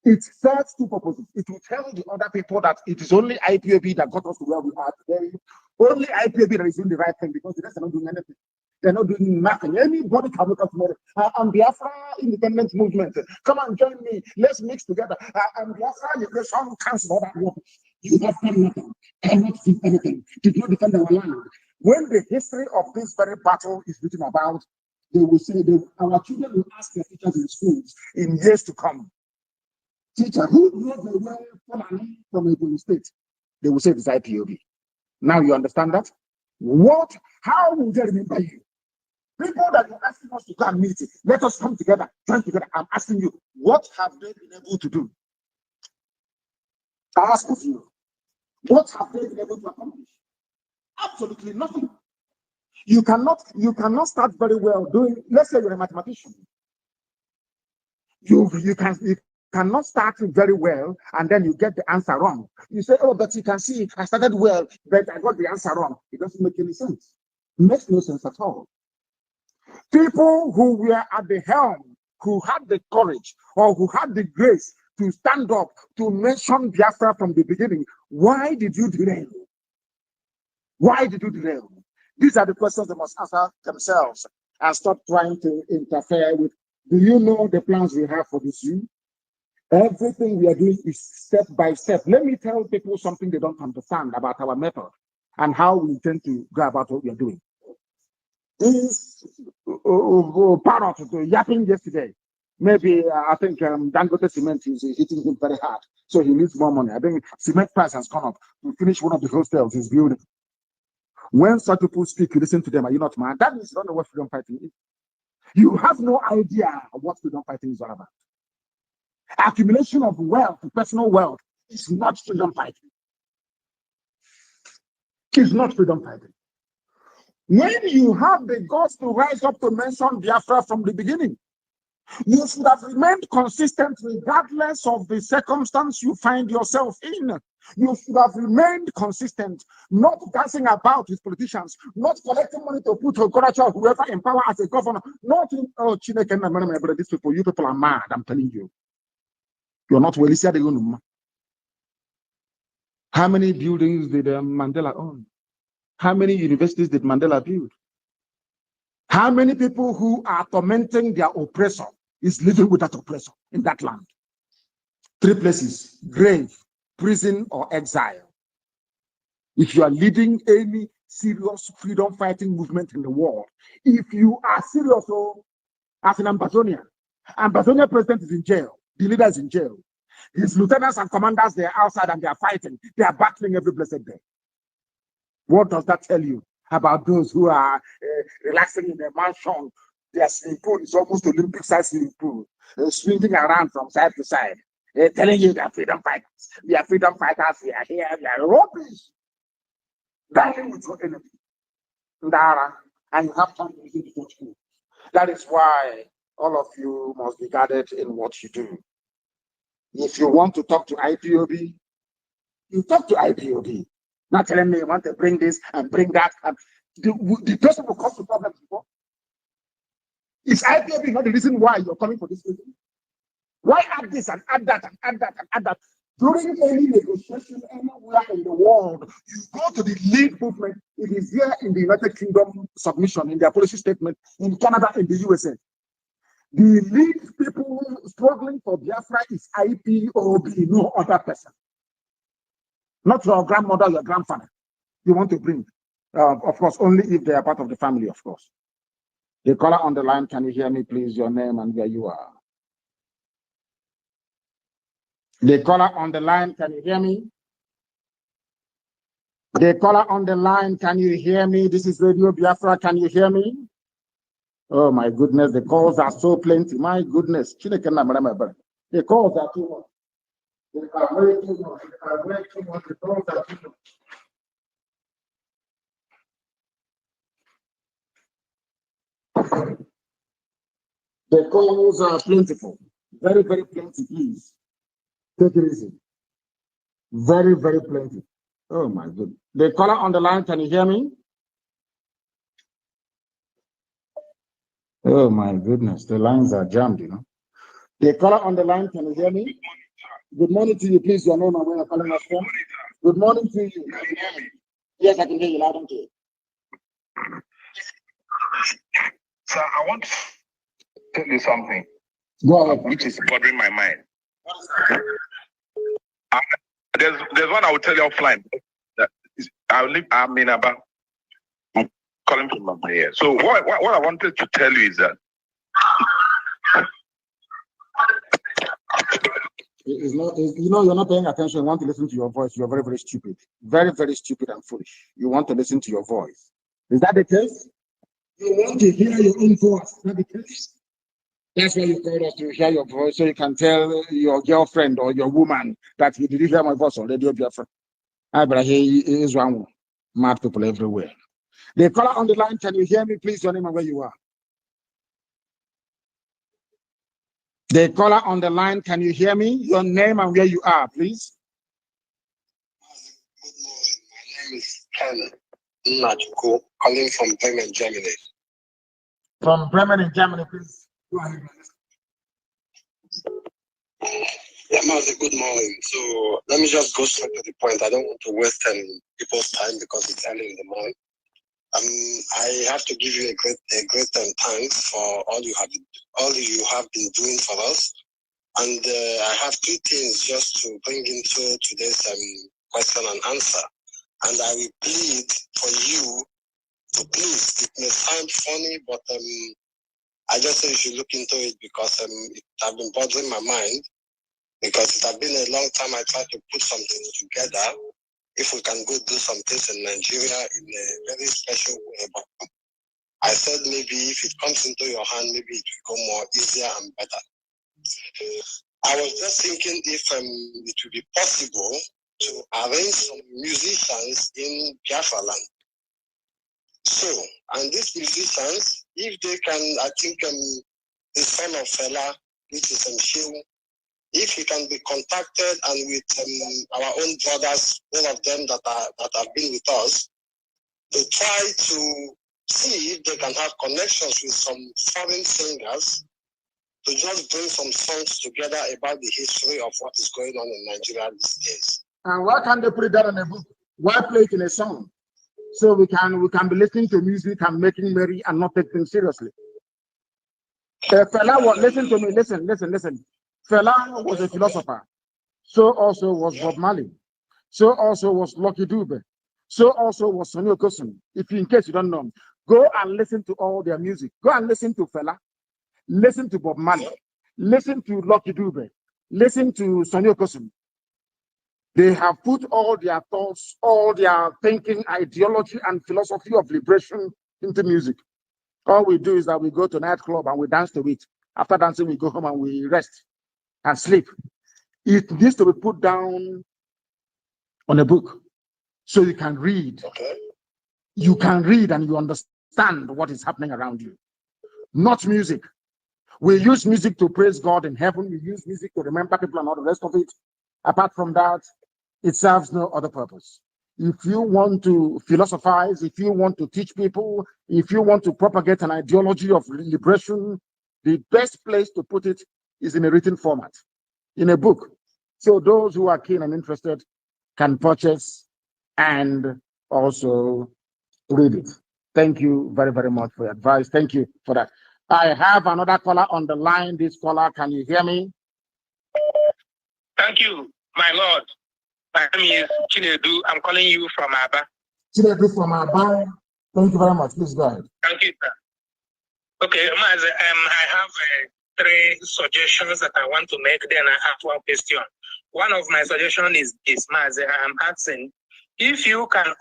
[SPEAKER 1] It serves two purposes. It will tell the other people that it is only IPOB that got us to where we are today. Only IPOB that is doing the right thing because the rest are not doing anything. They're not doing nothing. Anybody can look up tomorrow. I'm Biafra independence movement. Come and join me. Let's mix together. I'm Biafra liberation council. All that work. You have done nothing. Cannot do anything. Did not defend our land. When the history of this very battle is written about, they will say our children will ask their teachers in schools in years to come. Teacher, who brought the well from a police state? They will say it's IPOB. Now you understand that? How will they remember you? People that are asking us to go and meet, let us come together, join together. I'm asking you, what have they been able to do? I ask of you, what have they been able to accomplish? Absolutely nothing. You cannot start very well doing, let's say you're a mathematician. You cannot start very well and then you get the answer wrong. You say, oh, but you can see I started well, but I got the answer wrong. It doesn't make any sense. It makes no sense at all. People who were at the helm, who had the courage or who had the grace to stand up to mention Biafra from the beginning. Why did you derail? Why did you derail? These are the questions they must answer themselves and stop trying to interfere with. Do you know the plans we have for this zoo? Everything we are doing is step by step. Let me tell people something they don't understand about our method and how we intend to go about what we are doing. This parrot yapping yesterday. Maybe I think Dangote Cement is hitting him very hard, so he needs more money. I think cement price has gone up to finish one of the hostels he's building. When such people speak, you listen to them. Are you not mad? That means you don't know what freedom fighting is. You have no idea what freedom fighting is all about. Accumulation of wealth, personal wealth, is not freedom fighting. It's not freedom fighting. When you have the guts to rise up to mention Biafra from the beginning, you should have remained consistent regardless of the circumstance you find yourself in. You should have remained consistent, not dancing about with politicians, not collecting money to put Okoracha, whoever in power as a governor, not in, oh, Chineke, these people, you people are mad, I'm telling you. You're not well. How many buildings did Mandela own? How many universities did Mandela build? How many people who are tormenting their oppressor is living with that oppressor in that land? 3 places: grave, prison, or exile. If you are leading any serious freedom fighting movement in the world, if you are serious, as an Ambazonian president is in jail, the leader is in jail, his lieutenants and commanders, they are outside and they are fighting, they are battling every blessed day. What does that tell you about those who are relaxing in a mansion? Their swimming pool is almost Olympic size swimming pool, swinging around from side to side, telling you they are freedom fighters. We are freedom fighters, we are here, we are rubbish. Dying with your enemy. And you have time to listen to what you do. That is why all of you must be guarded in what you do. If you want to talk to IPOB, you talk to IPOB. Not telling me you want to bring this and bring that. And the person will cause the problem before. Is IPOB not the reason why you're coming for this reason? Why add this and add that and add that and add that? During any negotiation anywhere in the world, you go to the lead movement. It is here in the United Kingdom submission, in their policy statement, in Canada, in the USA. The lead people struggling for Biafra is IPOB, no other person. Not your grandmother, your grandfather. You want to bring, of course, only if they are part of the family, of course. The caller on the line, can you hear me, please? Your name and where you are. The caller on the line, can you hear me? The caller on the line, can you hear me? This is Radio Biafra, can you hear me? Oh my goodness, the calls are so plenty. My goodness. The calls are too much. They are way too much. They are way too much. The calls are too much. The calls are plentiful. Very, very plenty, please. Take it easy. Very, very plenty. Oh my goodness. The caller on the line, can you hear me? Oh my goodness, the lines are jammed, you know. The caller on the line, can you hear me? Good morning to you, please. Your name and where you're calling us from. Good morning to you. Can you hear me? Yes, I can hear you loud and clear.
[SPEAKER 6] Sir, I want to tell you something.
[SPEAKER 1] Go ahead.
[SPEAKER 6] Which is bothering my mind. There's one I will tell you offline. I'm in about. I'm calling from my ear. So what I wanted to tell you is that
[SPEAKER 1] it's not. You know, you're not paying attention. You want to listen to your voice. You're very, very stupid. Very, very stupid and foolish. You want to listen to your voice. Is that the case? You want to hear your own voice. Is that the case? That's why you called us, to hear your voice, so you can tell your girlfriend or your woman that you did hear my voice on Radio Biafra. But he is one mad people everywhere. The caller on the line, can you hear me, please? Your name and where you are. The caller on the line, can you hear me? Your name and where you are, please.
[SPEAKER 7] Good morning. My name is Mazi Nnamdi Kanu, calling from Bremen, Germany.
[SPEAKER 1] From Bremen in Germany, please. Go ahead.
[SPEAKER 7] Yeah, Mazi, good morning. So let me just go straight to the point. I don't want to waste people's time because it's early in the morning. I have to give you a great thanks for all you have been doing for us. And I have two things just to bring into today's question and answer. And I will plead for you to please. It may sound funny, but I just say you should look into it because it has been bothering my mind. Because it has been a long time I tried to put something together. If we can go do some things in Nigeria in a very special way. But I said maybe if it comes into your hand, maybe it will go more easier and better. I was just thinking if it would be possible to arrange some musicians in Biafra land. So, and these musicians, if they can, I think the son of Fela, which is Shehu, if he can be contacted and with our own brothers, all of them that have been with us, to try to see if they can have connections with some foreign singers to just bring some songs together about the history of what is going on in Nigeria these days.
[SPEAKER 1] And why can't they put that in a book? Why play it in a song? So we can be listening to music and making merry and not take things seriously. Fela was, listen to me, listen. Fela was a philosopher. So also was Bob Marley. So also was Lucky Dube. So also was Sonny Okosun. If in case you don't know, go and listen to all their music. Go and listen to Fela. Listen to Bob Marley. Listen to Lucky Dube. Listen to Sonny Okosun. They have put all their thoughts, all their thinking, ideology, and philosophy of liberation into music. All we do is that we go to a nightclub and we dance to it. After dancing, we go home and we rest and sleep. It needs to be put down on a book so you can read.
[SPEAKER 7] Okay.
[SPEAKER 1] You can read and you understand what is happening around you. Not music. We use music to praise God in heaven. We use music to remember people and all the rest of it. Apart from that, it serves no other purpose. If you want to philosophize, if you want to teach people, if you want to propagate an ideology of liberation, the best place to put it is in a written format, in a book. So those who are keen and interested can purchase and also read it. Thank you very, very much for your advice. Thank you for that. I have another caller on the line. This caller, can you hear me?
[SPEAKER 8] Thank you, my lord. My name is Chinedu. I'm calling you from Aba.
[SPEAKER 1] Chinedu from Aba. Thank you very much. Please go ahead.
[SPEAKER 8] Thank you, sir. Okay, Mazi, I have 3 suggestions that I want to make. Then I have one question. One of my suggestions is this, Mazi. I'm asking if you can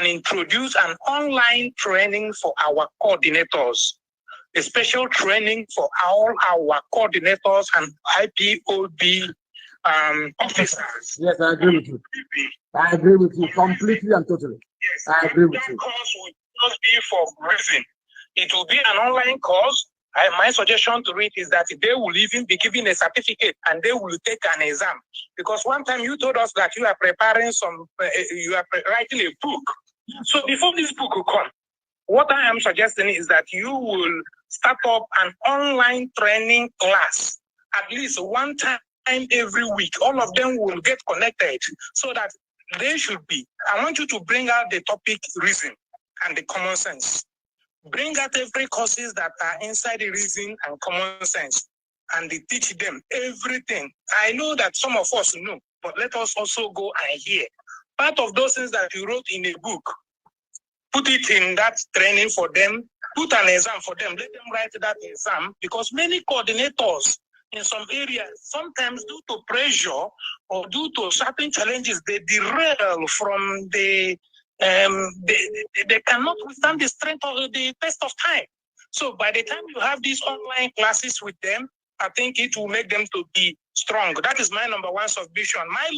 [SPEAKER 8] introduce an online training for our coordinators. A special training for all our coordinators and IPOB officers.
[SPEAKER 1] Yes, I agree with you. I agree with you completely and totally.
[SPEAKER 8] Yes.
[SPEAKER 1] I agree with you.
[SPEAKER 8] That course will not be for reason. It will be an online course. My suggestion to it is that they will even be given a certificate and they will take an exam. Because one time you told us that you are preparing writing a book. So before this book will come, what I am suggesting is that you will start up an online training class at least one time every week. All of them will get connected so that they should be. I want you to bring out the topic reason and the common sense. Bring out every courses that are inside the reason and common sense and they teach them everything. I know that some of us know, but let us also go and hear. Part of those things that you wrote in a book, put it in that training for them, put an exam for them, let them write that exam, because many coordinators in some areas, sometimes due to pressure or due to certain challenges, they derail from they cannot withstand the strength of the test of time. So by the time you have these online classes with them, I think it will make them to be strong. That is my number one submission. My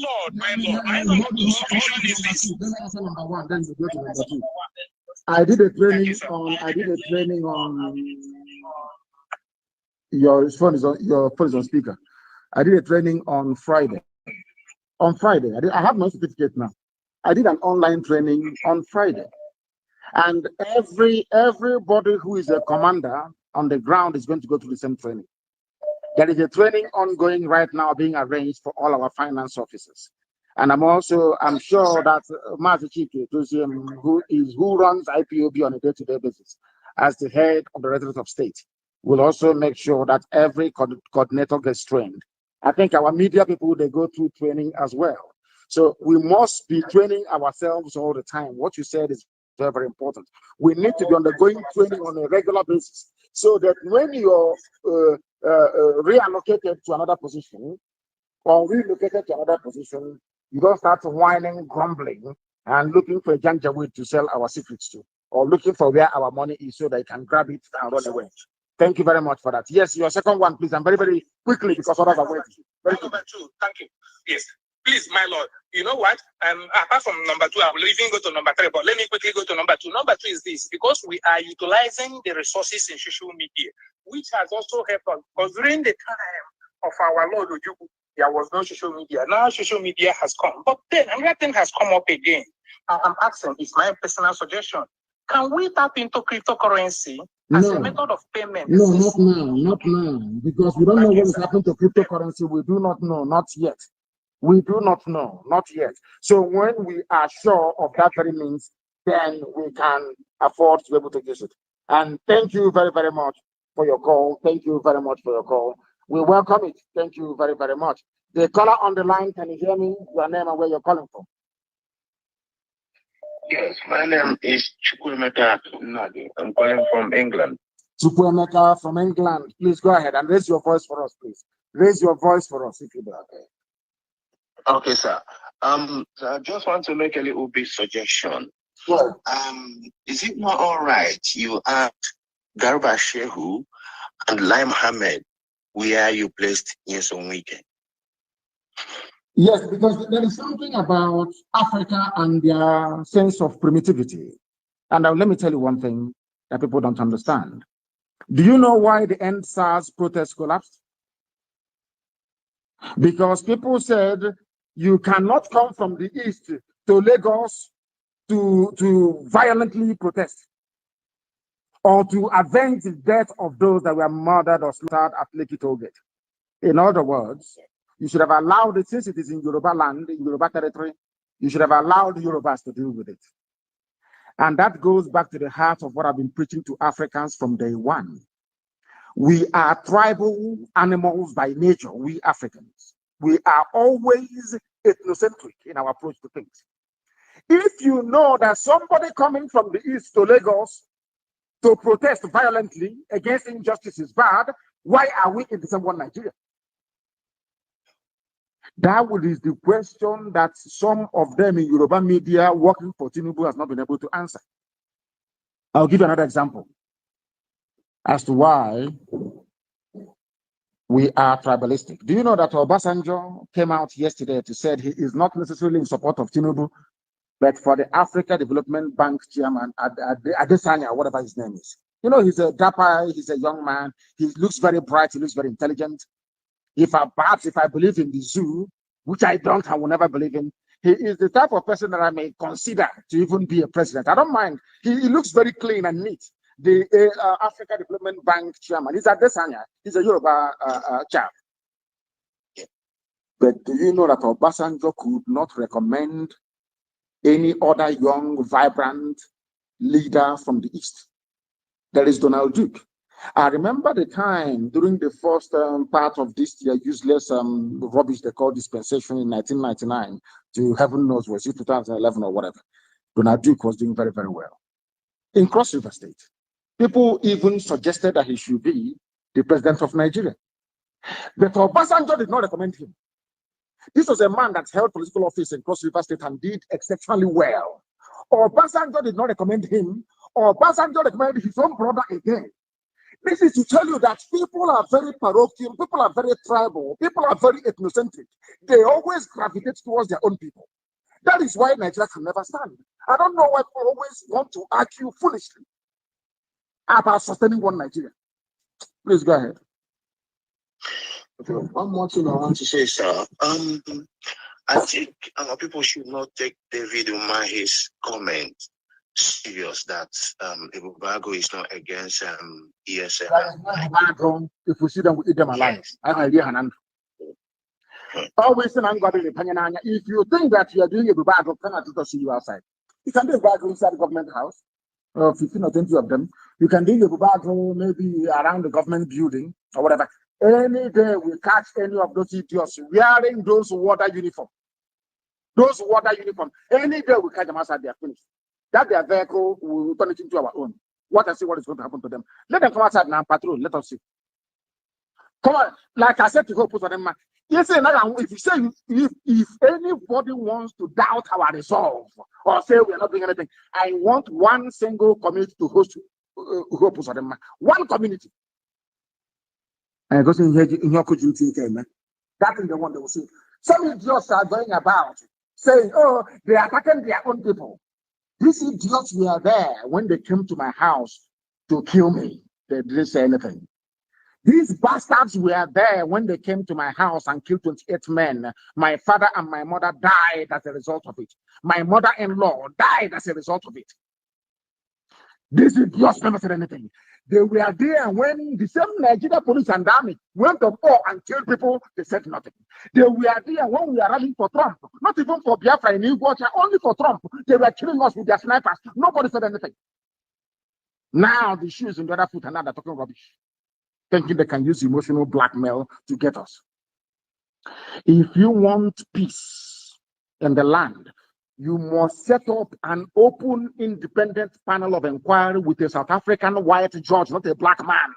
[SPEAKER 8] number two submission is this.
[SPEAKER 1] Number one, then you go to number two. I did a training on your phone is on speaker. I did a training on Friday. I have my certificate now. I did an online training on Friday. And everybody who is a commander on the ground is going to go to the same training. There is a training ongoing right now being arranged for all our finance officers. And I'm sure that Mazi who runs IPOB on a day-to-day basis as the head of the Directorate of State, will also make sure that every coordinator gets trained. I think our media people, they go through training as well. So we must be training ourselves all the time. What you said is very, very important. We need to be undergoing training on a regular basis so that when you're reallocated to another position or relocated to another position, you don't start whining, grumbling, and looking for a janjaweed to sell our secrets to, or looking for where our money is so that you can grab it and run away. Thank you very much for that. Yes, your second one, please, and very, very quickly because others are waiting.
[SPEAKER 8] Number two, thank you. Yes, please, my lord. You know what? Apart from number two, I will even go to number three, but let me quickly go to number two. Number two is this, because we are utilizing the resources in social media, which has also helped us. Because during the time of our Lord Ojukwu, there was no social media. Now social media has come. But then another thing has come up again. I'm asking, it's my personal suggestion. Can we tap into cryptocurrency as a method of payment?
[SPEAKER 1] No, not now, because we don't know what is happening to cryptocurrency. We do not know, not yet. We do not know, not yet. So when we are sure of that very means, then we can afford to be able to use it. And thank you very, very much for your call. Thank you very much for your call. We welcome it. Thank you very, very much. The caller on the line, can you hear me? Your name and where you're calling from?
[SPEAKER 9] Yes, my name is Chukwemeka Nadi. I'm calling from England.
[SPEAKER 1] Chukwemeka from England. Please go ahead and raise your voice for us, please. Raise your voice for us, if you will.
[SPEAKER 9] Okay, sir. So I just want to make a little bit suggestion.
[SPEAKER 1] Sure.
[SPEAKER 9] Is it not all right you asked Garba Shehu and Lai Mohammed where you placed Nyesom Wike?
[SPEAKER 1] Yes, because there is something about Africa and their sense of primitivity. And let me tell you one thing that people don't understand. Do you know why the End SARS protest collapsed? Because people said you cannot come from the east to Lagos to violently protest or to avenge the death of those that were murdered or slaughtered at Lekki Tollgate. In other words, you should have allowed it, since it is in Yoruba land, in Yoruba territory, you should have allowed Yorubas to deal with it. And that goes back to the heart of what I've been preaching to Africans from day one. We are tribal animals by nature, we Africans. We are always ethnocentric in our approach to things. If you know that somebody coming from the east to Lagos to protest violently against injustice is bad, why are we in the same one Nigeria? That is the question that some of them in Yoruba media working for Tinubu has not been able to answer. I'll give you another example as to why we are tribalistic. Do you know that Obasanjo came out yesterday to say he is not necessarily in support of Tinubu, but for the Africa Development Bank chairman, Adesanya, whatever his name is. You know, he's a dapper, he's a young man, he looks very bright, he looks very intelligent. Perhaps if I believe in the zoo, which I don't, I will never believe in, he is the type of person that I may consider to even be a president. I don't mind. He looks very clean and neat. The Africa Development Bank chairman, he's Adesanya, he's a Yoruba chap. But do you know that Obasanjo could not recommend any other young, vibrant leader from the East? There is Donald Duke. I remember the time during the first part of this year, useless rubbish they call dispensation in 1999 to heaven knows was it 2011 or whatever. Donald Duke was doing very, very well. In Cross River State, people even suggested that he should be the president of Nigeria. But Obasanjo did not recommend him. This was a man that held political office in Cross River State and did exceptionally well. Obasanjo did not recommend him. Obasanjo recommended his own brother again. This is to tell you that people are very parochial, people are very tribal, people are very ethnocentric. They always gravitate towards their own people. That is why Nigeria can never stand. I don't know why people always want to argue foolishly about sustaining one Nigeria. Please go ahead.
[SPEAKER 9] Okay, one more thing I want to say, sir. I think our people should not take David Umahi's comment serious that Ibubago is not against ESM.
[SPEAKER 10] If we see them, we eat them alive.
[SPEAKER 9] Yes.
[SPEAKER 10] Always, if you think that you are doing Ibubago, cannot see you outside. You can do Ibubago inside the government house, 15 or 20 of them. You can do Ibubago maybe around the government building or whatever. Any day we catch any of those idiots wearing those water uniform. Any day we catch them outside, they are finished. That their vehicle will turn it into our own. What I see what is going to happen to them. Let them come outside now and patrol. Let us see. Come on, like I said to Hope for them, yes, if you say if anybody wants to doubt our resolve or say we are not doing anything, I want one single community to host Hope for them. One community. And it goes in here in your community, man. That is the one they will see. Some idiots are going about saying, oh, they are attacking their own people. These idiots were there when they came to my house to kill me. They didn't say anything. These bastards were there when they came to my house and killed 28 men. My father and my mother died as a result of it. My mother-in-law died as a result of it. These idiots never said anything. They were there when the same Nigeria police and army went to war and killed people. They said nothing. They were there when we were rallying for Trump, not even for Biafra in Uganda, only for Trump. They were killing us with their snipers. Nobody said anything. Now the shoe is in the other foot and now they're talking rubbish, thinking they can use emotional blackmail to get us. If you want peace in the land, you must set up an open, independent panel of inquiry with a South African white judge, not a black man.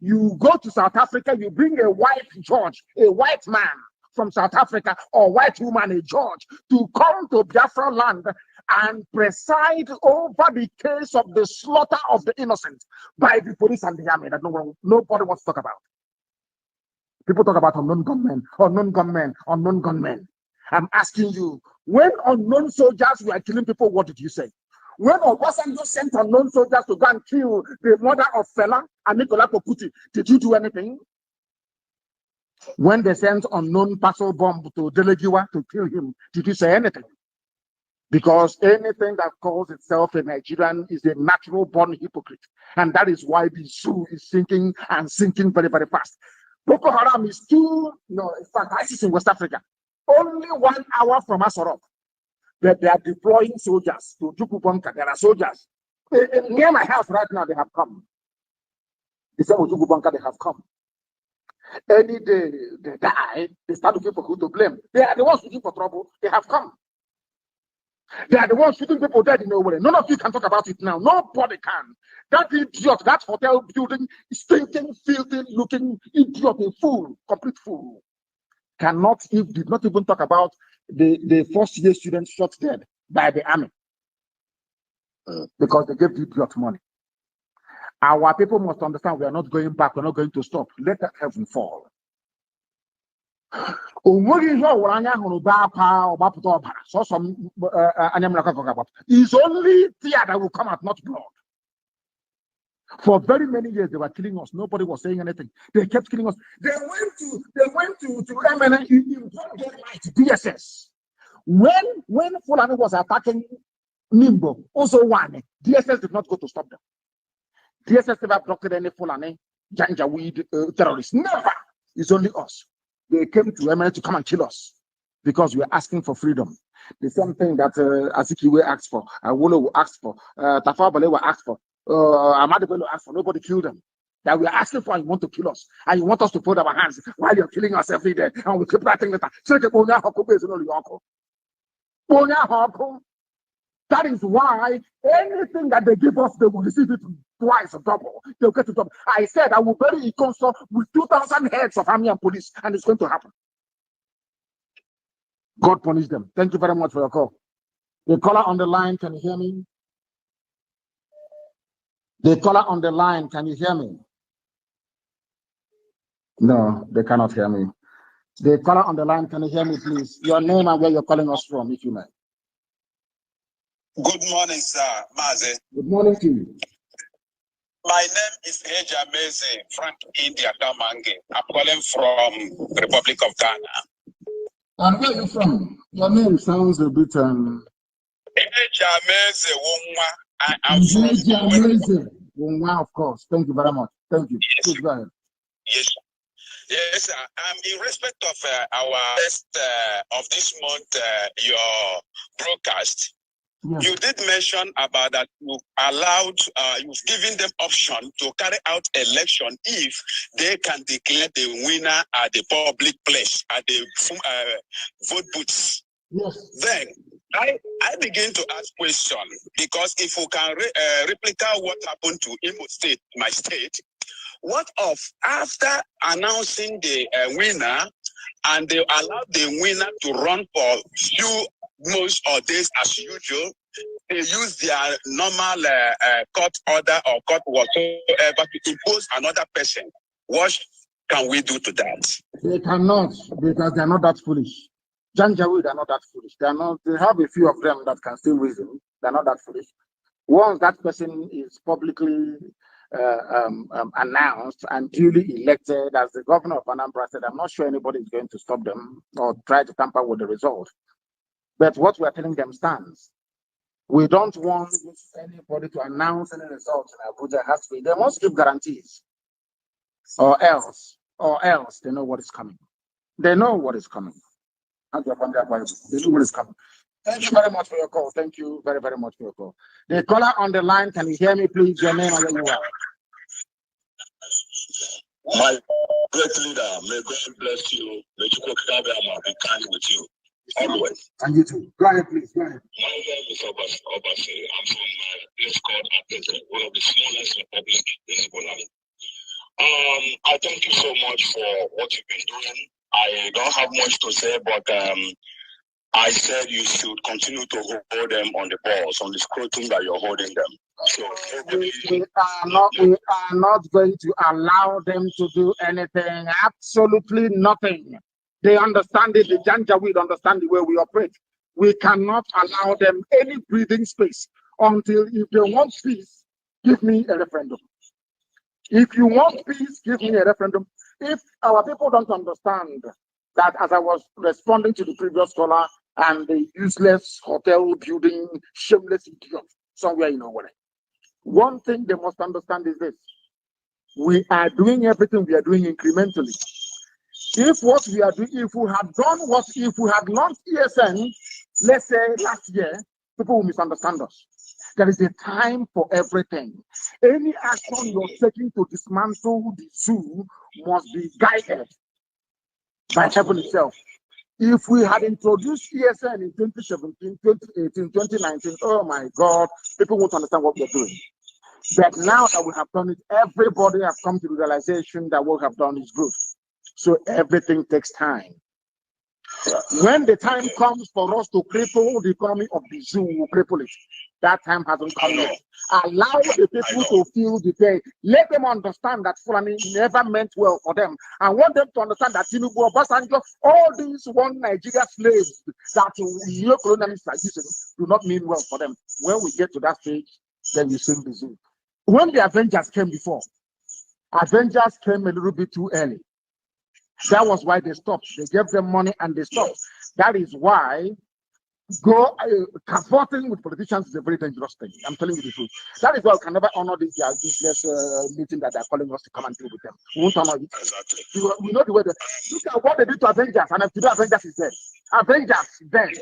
[SPEAKER 10] You go to South Africa, you bring a white judge, a white man from South Africa, or white woman, a judge, to come to Biafra land and preside over the case of the slaughter of the innocent by the police and the army that nobody wants to talk about. People talk about unknown gunmen. I'm asking you, when unknown soldiers were killing people, what did you say? When Obasanjo sent unknown soldiers to go and kill the mother of Fela and Nicola Poputi, did you do anything? When they sent unknown parcel bomb to Delegiwa to kill him, did you say anything? Because anything that calls itself a Nigerian is a natural born hypocrite. And that is why the zoo is sinking and sinking very, very fast. Boko Haram is in fact, ISIS in West Africa. Only 1 hour from Asorok, that they are deploying soldiers to Jukubonka. There are soldiers. Near my house right now, they have come. The same with Jukubonka, they have come. Any day they die, they start looking for who to blame. They are the ones looking for trouble. They have come. They are the ones shooting people dead in nowhere. None of you can talk about it now. Nobody can. That idiot, that hotel building, stinking, filthy looking idiot, a fool, complete fool. Did not even talk about the first-year students shot dead by the army because they gave the idiot money. Our people must understand we are not going back. We're not going to stop. Let that heaven fall. It's only fear that will come out, not blood. For very many years, they were killing us. Nobody was saying anything. They kept killing us. They went to MNN in DSS. When Fulani was attacking Nimbo, also one, DSS did not go to stop them. DSS never blocked any Fulani Janjaweed terrorists. Never. It's only us. They came to MNN to come and kill us because we are asking for freedom. The same thing that Azikiwe asked for, Awolowo asked for, Tafawa Balewa asked for. Ahmadu Bello asked for, nobody killed them. That we are asking for, and you want to kill us, and you want us to fold our hands while you're killing us every day, and we keep writing letter. That is why anything that they give us, they will receive it twice, double. They'll get it double. I said I will bury Ikonso with 2,000 heads of army and police, and it's going to happen. God punish them. Thank you very much for your call. The caller on the line, can you hear me? The caller on the line, can you hear me? No, they cannot hear me. The caller on the line, can you hear me, please? Your name and where you're calling us from, if you may.
[SPEAKER 11] Good morning, sir. Mazi.
[SPEAKER 10] Good morning to you.
[SPEAKER 11] My name is Mazi Frank India Damange. I'm calling from the Republic of Ghana.
[SPEAKER 10] And where are you from? Your name sounds a bit Wow, of course. Thank you very much. Thank you.
[SPEAKER 11] Yes.
[SPEAKER 10] Please go ahead.
[SPEAKER 11] Yes. Yes, in respect of our first of this month, your broadcast, yes. You did mention about that you've given them option to carry out election if they can declare the winner at the public place, at the vote booths. Yes. Then I begin to ask question, because if we can replicate what happened to Imo State, my state, what of after announcing the winner and they allow the winner to run for few months or days as usual, they use their normal court order or court whatsoever to impose another person? What can we do to that?
[SPEAKER 10] They cannot, because they are not that foolish. Janjaweed are not that foolish. They are not. They have a few of them that can still reason. They are not that foolish. Once that person is publicly announced and duly elected as the governor of Anambra State, I'm not sure anybody is going to stop them or try to tamper with the result. But what we are telling them stands. We don't want anybody to announce any results in Abuja. Has to be. They must give guarantees, or else they know what is coming. They know what is coming. They know what is coming. Thank you very much for your call. Thank you very, very much for your call. The caller on the line, can you hear me, please? Your name and where you are.
[SPEAKER 12] My great leader, may God bless you. May you be kind with you always.
[SPEAKER 10] And you too. Go ahead, please. Go ahead.
[SPEAKER 12] My name is Obase. I'm from a place called Apete, one of the smallest republics in Zimbabwe. I thank you so much for what you've been doing. I don't have much to say, but I said you should continue to hold them on the balls, on the scrotum that you're holding them. So
[SPEAKER 10] we are not going to allow them to do anything, absolutely nothing. They understand it, the Janjaweed understand the way we operate. We cannot allow them any breathing space until, if they want peace, give me a referendum. If you want peace, give me a referendum. If our people don't understand that, as I was responding to the previous caller and the useless hotel building, shameless idiot somewhere in Owerri, one thing they must understand is this: we are doing everything we are doing incrementally. If what we are doing, if we had launched ESN, let's say last year, people will misunderstand us. There is a time for everything. Any action you're taking to dismantle the zoo must be guided by heaven itself. If we had introduced ESN in 2017, 2018, 2019, oh my God, people won't understand what we're doing. But now that we have done it, everybody has come to the realization that what we have done is good. So everything takes time. When the time comes for us to cripple the economy of the zoo, we'll cripple it. That time hasn't come yet. Allow the people to feel the pain. Let them understand that Fulani never meant well for them. I want them to understand that Tinubu, Obasanjo, all these one Nigeria slaves that your colonialists are using do not mean well for them. When we get to that stage, then you sing the zoo. When the Avengers came before, Avengers came a little bit too early. That was why they stopped. They gave them money and they stopped. That is why cavorting with politicians is a very dangerous thing. I'm telling you the truth. That is why we can never honor this useless meeting that they're calling us to come and deal with them. We won't honor it.
[SPEAKER 12] Exactly.
[SPEAKER 10] We know the way look at what they did to Avengers, and today Avengers is dead. Avengers is dead.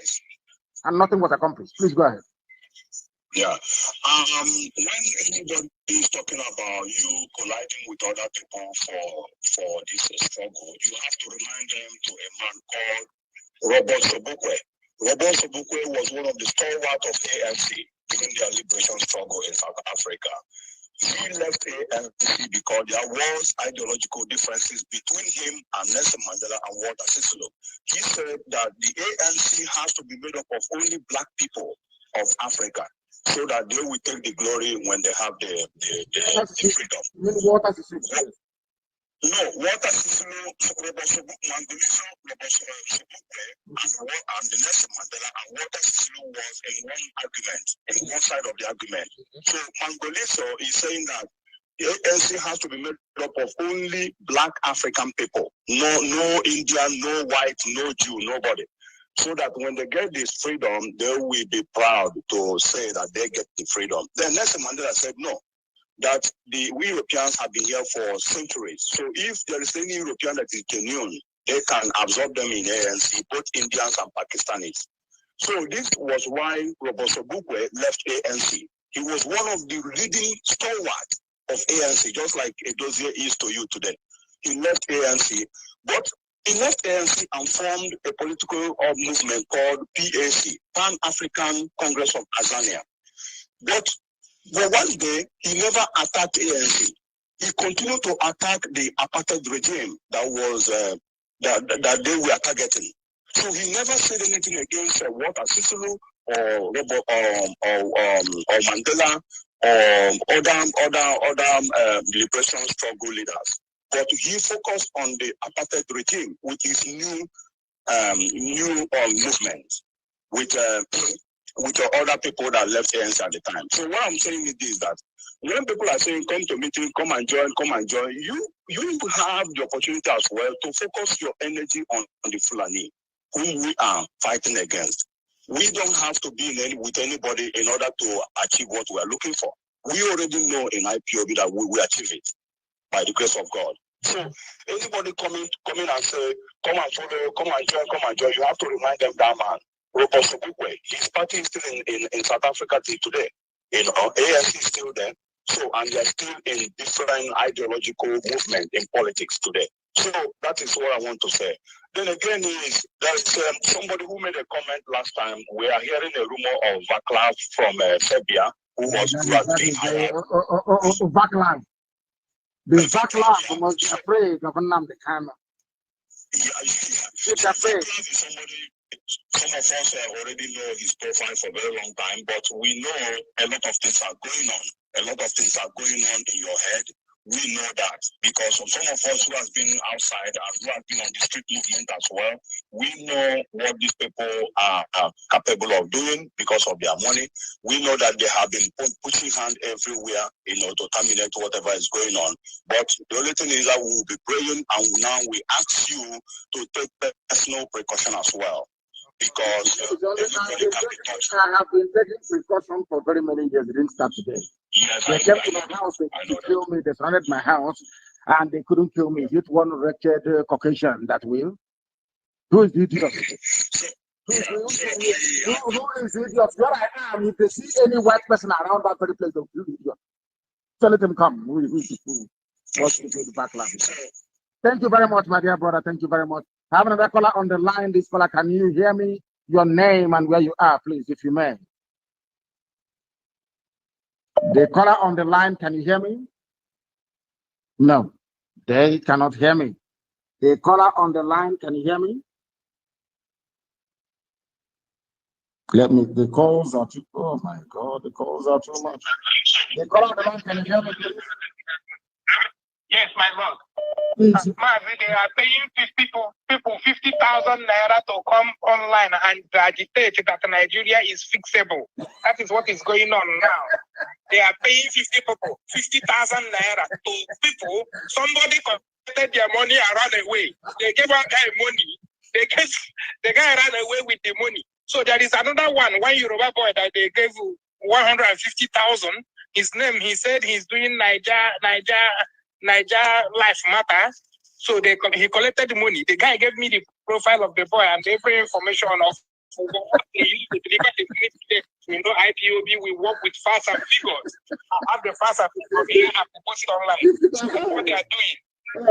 [SPEAKER 10] And nothing was accomplished. Please go ahead.
[SPEAKER 12] Yeah. When anybody is talking about you colliding with other people for this struggle, you have to remind them to a man called Robert Sobukwe. Robert Sobukwe was one of the stalwarts of ANC during their liberation struggle in South Africa. He left ANC because there was ideological differences between him and Nelson Mandela and Walter Sisulu. He said that the ANC has to be made up of only black people of Africa, so that they will take the glory when they have the freedom.
[SPEAKER 10] Walter Sisulu.
[SPEAKER 12] No, Walter Sisulu, Robert Sobukwe, and Nelson Mandela and Walter Sisulu was in one argument, in one side of the argument. So Mangoliso is saying that the ANC has to be made up of only black African people. No Indian, no white, no Jew, nobody. so that when they get this freedom, they will be proud to say that they get the freedom. Then Nelson Mandela said no, that we Europeans have been here for centuries. So if there is any European that is genuine, they can absorb them in ANC, both Indians and Pakistanis. So this was why Roboso Bukwe left ANC. He was one of the leading stalwarts of ANC, just like Edozie is to you today. He left ANC, but he left ANC and formed a political movement called PAC, Pan-African Congress of Azania. But one day, he never attacked ANC. He continued to attack the apartheid regime that was that they were targeting. So he never said anything against Walter Sisulu or Mandela or other liberation struggle leaders. But he focused on the apartheid regime with his new movement, with other people that left ANC at the time. So what I'm saying is that when people are saying come to meeting, come and join, you have the opportunity as well to focus your energy on the Fulani, whom we are fighting against. We don't have to be with anybody in order to achieve what we are looking for. We already know in IPOB that we will achieve it by the grace of God. So anybody coming and say, come and follow, come and join, you have to remind them that man, Roboso Bukwe, his party is still in South Africa till today. ANC is still there. So, and they're still in different ideological movement in politics today. So that is what I want to say. Then again, there's somebody who made a comment last time. We are hearing a rumor of Vaclav from Serbia, who has been hired.
[SPEAKER 10] Vaclav. The Vaclav must be afraid of Nnamdi Kanu.
[SPEAKER 12] He's afraid. Some of us already know his profile for a very long time, but we know a lot of things are going on. A lot of things are going on in your head. We know that because of some of us who have been outside and who have been on the street movement as well, we know what these people are capable of doing because of their money. We know that they have been pushing hand everywhere, to terminate whatever is going on. But the only thing is that we will be praying, and now we ask you to take personal precaution as well. Because
[SPEAKER 10] I have been taking precaution for very many years. It didn't start today.
[SPEAKER 12] Yes,
[SPEAKER 10] they came to my house, they could kill me, they surrounded my house, and they couldn't kill me. Is it one wretched Caucasian that will? Who is the idiot? Who is the idiot? Where I am, if they see any white person around that very place, they'll kill the idiot. So let them come. Who is the fool? What's the backlash? Thank you very much, my dear brother. Thank you very much. I have another caller on the line. This caller, can you hear me? Your name and where you are, please, if you may. The caller on the line, can you hear me? No, they cannot hear me. The caller on the line, can you hear me? The calls are too, oh my God, the calls are too much. The caller on the line, can you hear me, please?
[SPEAKER 8] Yes, my lord. Mazi, they are paying people 50,000 naira to come online and agitate that Nigeria is fixable. That is what is going on now. They are paying 50,000 naira to people. Somebody collected their money and ran away. They gave that guy money. The guy ran away with the money. So there is another one Yoruba boy that they gave 150,000. His name, he said he's doing Niger Life Matter. So he collected the money. The guy gave me the profile of the boy and every information of what they use to deliver the money. We know IPOB, we work with facts and figures. I have the facts and figures here and post it online. So what they are doing.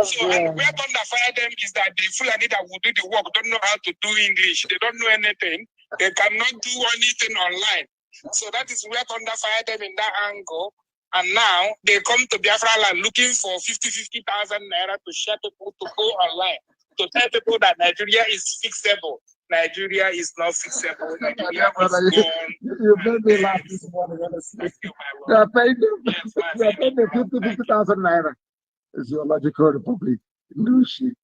[SPEAKER 8] So and where thunder fire them is that the Fulani that will do the work don't know how to do English. They don't know anything. They cannot do anything online. So that is where thunder fire them in that angle. And now they come to Biafra land looking for 50,000 naira to share people to go online, to tell people that Nigeria is fixable. Nigeria is not fixable. Nigeria is gone.
[SPEAKER 10] You made me laugh this morning, honestly. You are paying them 50,000 naira. It's your logical republic. No shit.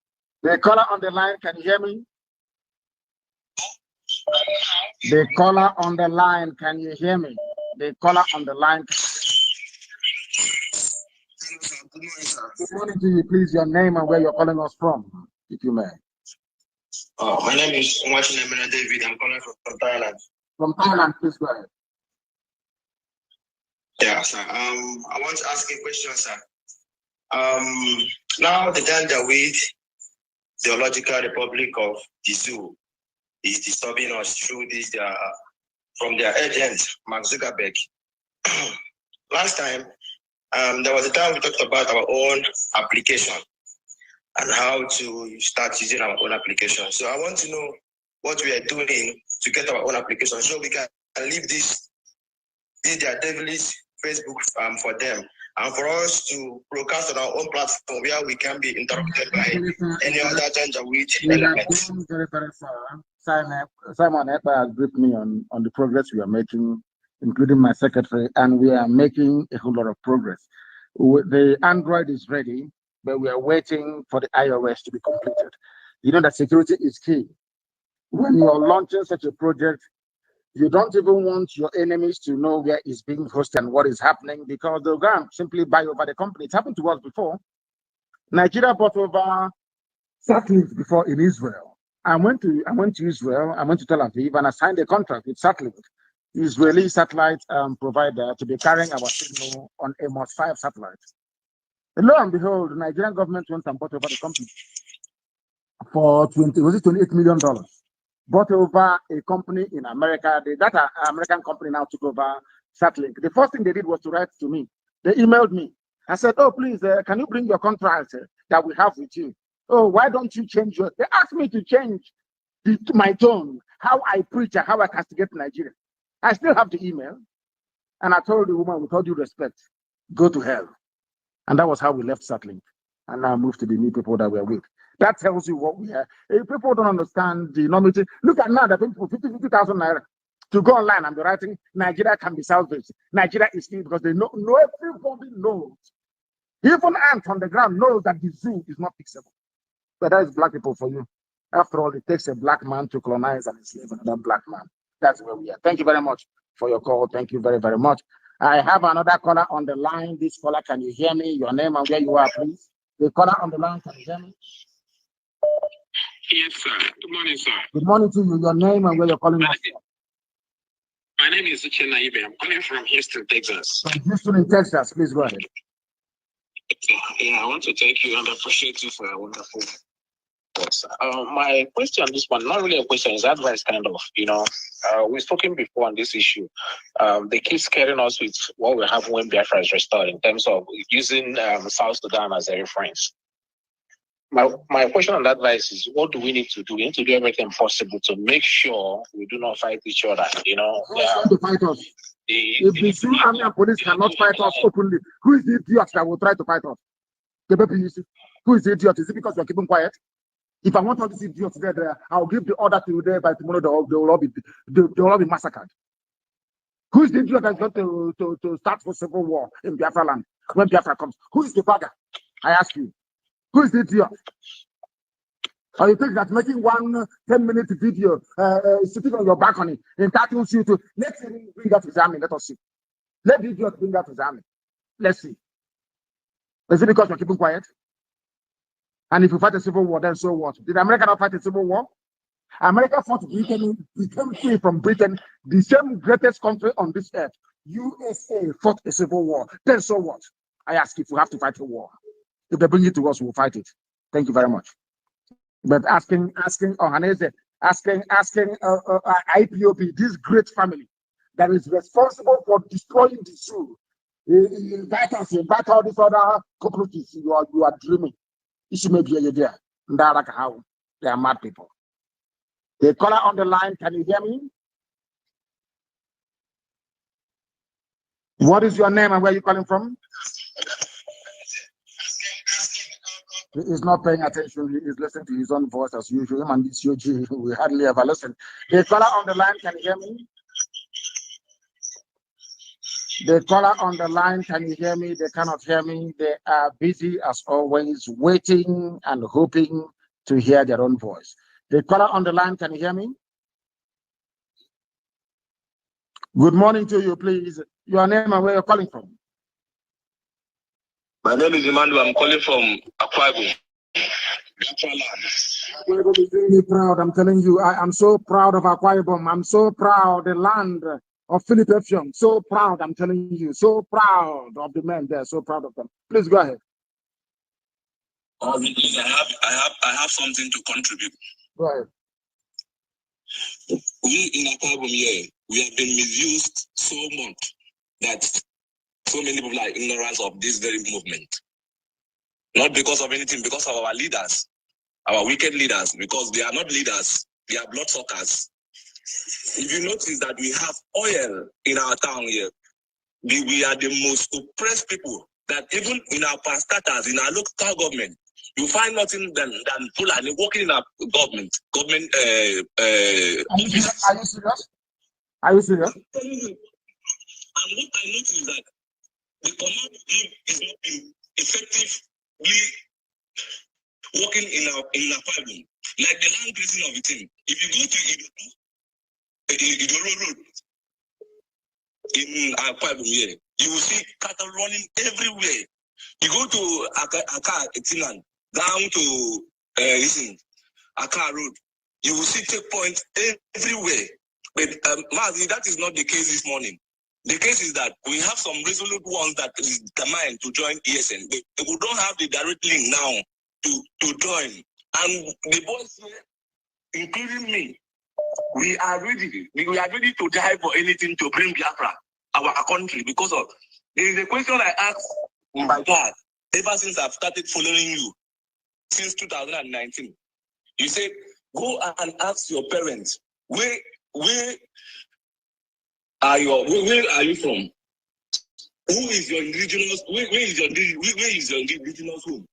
[SPEAKER 10] The caller on the line, can you hear me? The caller on the line, can you hear me? The caller on the line. Good morning to you, please. Your name and where you're calling us from, if you may.
[SPEAKER 4] My name is Mazi Nnamdi David. I'm calling from Thailand.
[SPEAKER 10] From Thailand, please go ahead.
[SPEAKER 4] Yeah, sir. I want to ask a question, sir. Now the Janjaweed Theological Republic of the Zoo is disturbing us through this from their agent, Mark Zuckerberg. Last time, there was a time we talked about our own application and how to start using our own application. So I want to know what we are doing to get our own application so we can leave this their devilish Facebook for them, and for us to broadcast on our own platform where we can be interrupted by any other Janjaweed elements.
[SPEAKER 10] Very, very far. Simon Epa has briefed me on the progress we are making, including my secretary, and we are making a whole lot of progress. The Android is ready, but we are waiting for the iOS to be completed. You know that security is key. When you're launching such a project, you don't even want your enemies to know where it's being hosted and what is happening, because they'll go and simply buy over the company. It happened to us before. Nigeria bought over Satlink before in Israel. I went to Israel, I went to Tel Aviv, and I signed a contract with Satlink, Israeli satellite provider, to be carrying our signal on Amos 5 satellite. And lo and behold, the Nigerian government went and bought over the company for $28 million. Bought over a company in America. That American company now took over Satlink. The first thing they did was to write to me. They emailed me. I said, oh, please, can you bring your contract that we have with you? Oh, why don't you change yours? They asked me to change my tone, how I preach and how I castigate Nigeria. I still have the email. And I told the woman, with all due respect, go to hell. And that was how we left Satlink and now moved to the new people that we're with. That tells you what we are. If people don't understand the enormity, look at now, they're paying for 50,000 naira to go online and be writing, Nigeria can be salvaged. Nigeria is clean, because they know everybody knows. Even ants on the ground knows that the zoo is not fixable. But that is black people for you. After all, it takes a black man to colonize and enslave another black man. That's where we are. Thank you very much for your call. Thank you very, very much. I have another caller on the line. This caller, can you hear me? Your name and where you are, please. The caller on the line, can you hear me?
[SPEAKER 13] Yes, sir. Good morning, sir.
[SPEAKER 10] Good morning to you. Your name and where you're calling us from.
[SPEAKER 13] My name is Uchenna Ibe. I'm calling from Houston, Texas.
[SPEAKER 10] From Houston in Texas. Please go ahead.
[SPEAKER 13] Yeah, I want to thank you and appreciate you for a wonderful work, sir. My question on this one, not really a question, is advice kind of, we've spoken before on this issue. They keep scaring us with what will happen when Biafra is restored in terms of using South Sudan as a reference. My question on that advice is, what do we need to do? We need to do everything possible to make sure we do not fight each other.
[SPEAKER 10] Who's going to fight us? If the Sioux Army and police cannot fight us openly, who is the idiot that will try to fight us? Who is the idiot? Is it because you're keeping quiet? If I want all these idiots there, I'll give the order to you there by tomorrow. They will all be massacred. Who is the idiot that's going to start for civil war in Biafra land when Biafra comes? Who is the bugger? I ask you. Who is the idiot? Or you think that making one 10-minute video sitting on your balcony entitles you to, let's bring that to his army, let us see. Let the idiot bring that to his army. Let's see. Is it because you're keeping quiet? And if you fight a civil war, then so what? Did America not fight a civil war? America fought Britain, became free from Britain, the same greatest country on this earth. USA fought a civil war. Then so what? I ask if we have to fight a war. If they bring it to us, we'll fight it. Thank you very much. But asking Ohaneze, asking IPOB, this great family that is responsible for destroying the zoo, invite all these other cockroaches. You are dreaming. You should maybe be there. That's how they are mad people. The caller on the line, can you hear me? What is your name and where are you calling from? He is not paying attention. He is listening to his own voice as usual. Him and this UG, we hardly ever listen. The caller on the line, can you hear me? The caller on the line, can you hear me? They cannot hear me. They are busy as always, waiting and hoping to hear their own voice. The caller on the line, can you hear me? Good morning to you, please. Your name and where you're calling from?
[SPEAKER 14] My name is Emmanuel. I'm calling from Akwa Ibom.
[SPEAKER 10] We're going to be really proud. I'm telling you, I'm so proud of Akwa Ibom. I'm so proud the land of Philip Effiong. So proud, I'm telling you. So proud of the men there. So proud of them. Please go ahead.
[SPEAKER 12] I have something to contribute.
[SPEAKER 10] Go ahead.
[SPEAKER 12] We in Akwa Ibom here, we have been misused so much that so many people are ignorant of this very movement. Not because of anything, because of our leaders, our wicked leaders, because they are not leaders, they are bloodsuckers. If you notice that we have oil in our town here, we are the most oppressed people, that even in our parastatals, in our local government, you find nothing than Fulani working in our government.
[SPEAKER 10] Are you serious? Are you serious?
[SPEAKER 12] I'm telling you. And what I notice is that the command is not being effectively working in our problem. Like the land grazing of the team. If you go to Idoro Road in our problem here, you will see cattle running everywhere. You go to Aka Etinan, down to Aka Road, you will see checkpoints everywhere. But Mazi, that is not the case this morning. The case is that we have some resolute ones that is determined to join ESN. But we don't have the direct link now to join. And the boys here, including me, we are ready. We are ready to die for anything to bring Biafra, our country, because of there is a question I asked my dad ever since I've started following you since 2019. You said, go and ask your parents, where are you from? Who is your indigenous? Where is your indigenous home?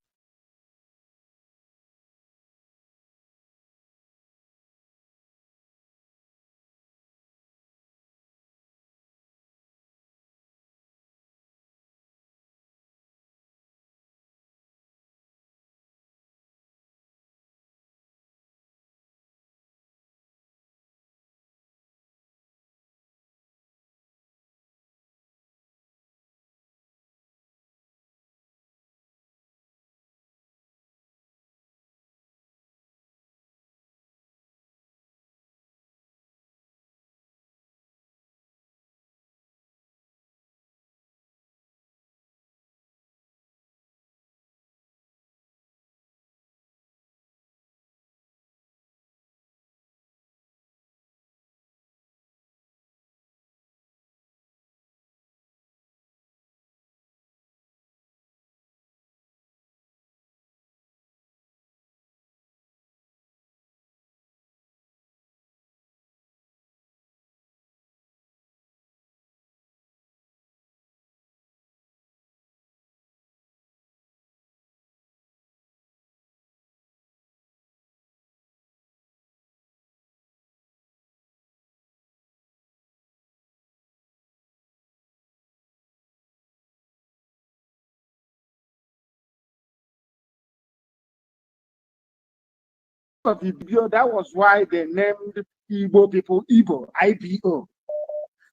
[SPEAKER 10] Of Ibibio, that was why they named Igbo people Igbo, IBO.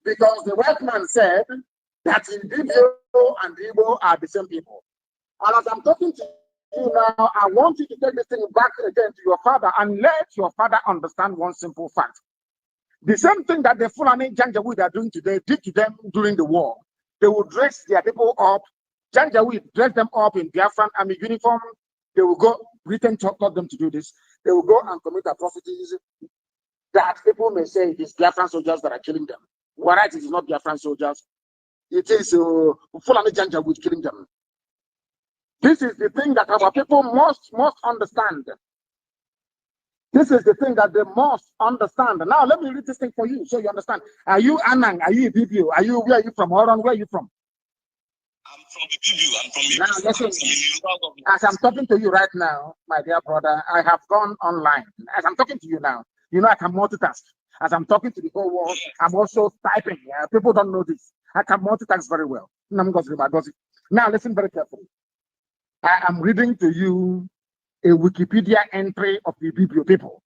[SPEAKER 10] Because the white man said that Ibibio and Igbo are the same people. And as I'm talking to you now, I want you to take this thing back again to your father and let your father understand one simple fact. The same thing that the Fulani Janjaweed are doing today did to them during the war. They would dress their people up. Janjaweed dress them up in Biafran army uniform. They will go, Britain taught them to do this. They will go and commit atrocities that people may say it is Biafran soldiers that are killing them. Whereas it is not Biafran soldiers. It is Fulani Janjaweed killing them. This is the thing that our people must understand. This is the thing that they must understand. Now, let me read this thing for you so you understand. Are you Anang? Are you Ibibio? Where are you from? Oron, where are you from?
[SPEAKER 12] I'm from Ibibio. I'm from Ibibio.
[SPEAKER 10] Now, listen, as I'm talking to you right now, my dear brother, I have gone online. As I'm talking to you now, you know I can multitask. As I'm talking to the whole world, I'm also typing. People don't know this. I can multitask very well. Now, listen very carefully. I am reading to you a Wikipedia entry of the Ibibio people,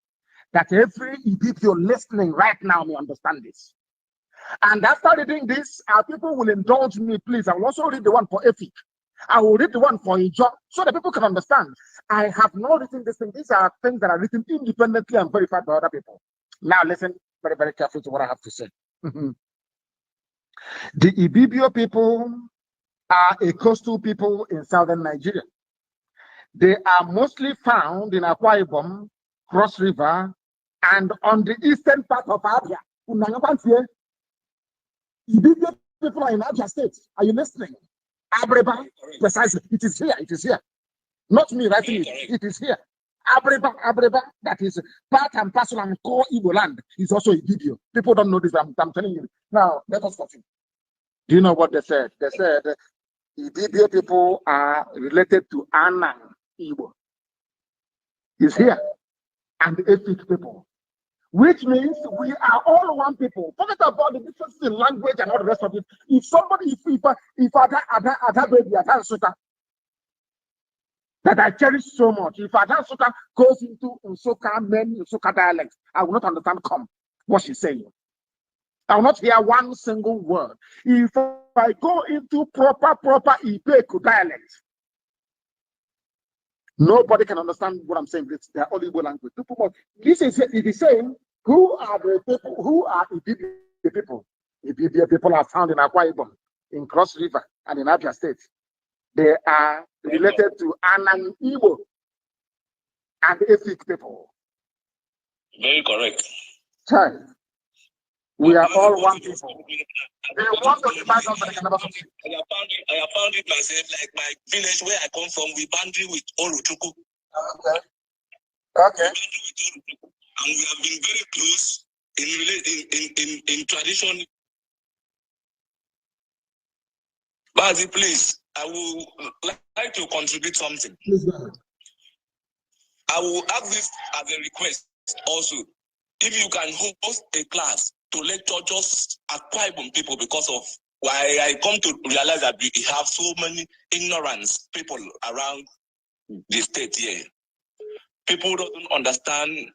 [SPEAKER 10] that every Ibibio listening right now may understand this. And after reading this, our people will indulge me, please. I will also read the one for Efik. I will read the one for Ijo so that people can understand. I have not written this thing. These are things that are written independently and verified by other people. Now listen very, very carefully to what I have to say. The Ibibio people are a coastal people in southern Nigeria. They are mostly found in Akwa Ibom, Cross River, and on the eastern part of Abia. Ibibio people are in Abia State. Are you listening? Abreba, precisely. It is here. It is here. Not me writing it. It is here. Abreba, that is part and parcel and core Igbo land, is also Ibibio. People don't know this, but I'm telling you. Now, let us continue. Do you know what they said? They said Ibibio people are related to Anang Igbo. Is here. And the Efik people. Which means we are all one people. Forget about the differences in language and all the rest of it. If somebody, if Ada baby, Ada Suka, that I cherish so much, if Ada Suka goes into Nsoka dialect, I will not understand what she's saying. I will not hear one single word. If I go into proper Ibeku dialect, nobody can understand what I'm saying. They're all Igbo language. This is the same. Who are the people? Who are the people? Ibibio people are found in Akwa Ibom, in Cross River, and in Abia State. They are related to Anang Igbo and Efik people.
[SPEAKER 11] Very correct.
[SPEAKER 10] Child. We are all one people. They want to divide us, but they can never succeed.
[SPEAKER 11] I have found it myself, like my village where I come from, we boundary with Orochuku.
[SPEAKER 10] Okay.
[SPEAKER 11] And we have been very close in tradition. Mazi, please, I would like to contribute something.
[SPEAKER 10] Please go ahead.
[SPEAKER 11] I will ask this as a request also. If you can host a class to lecture just Akwa Ibom people, because of why I come to realize that we have so many ignorance people around the state here. People don't understand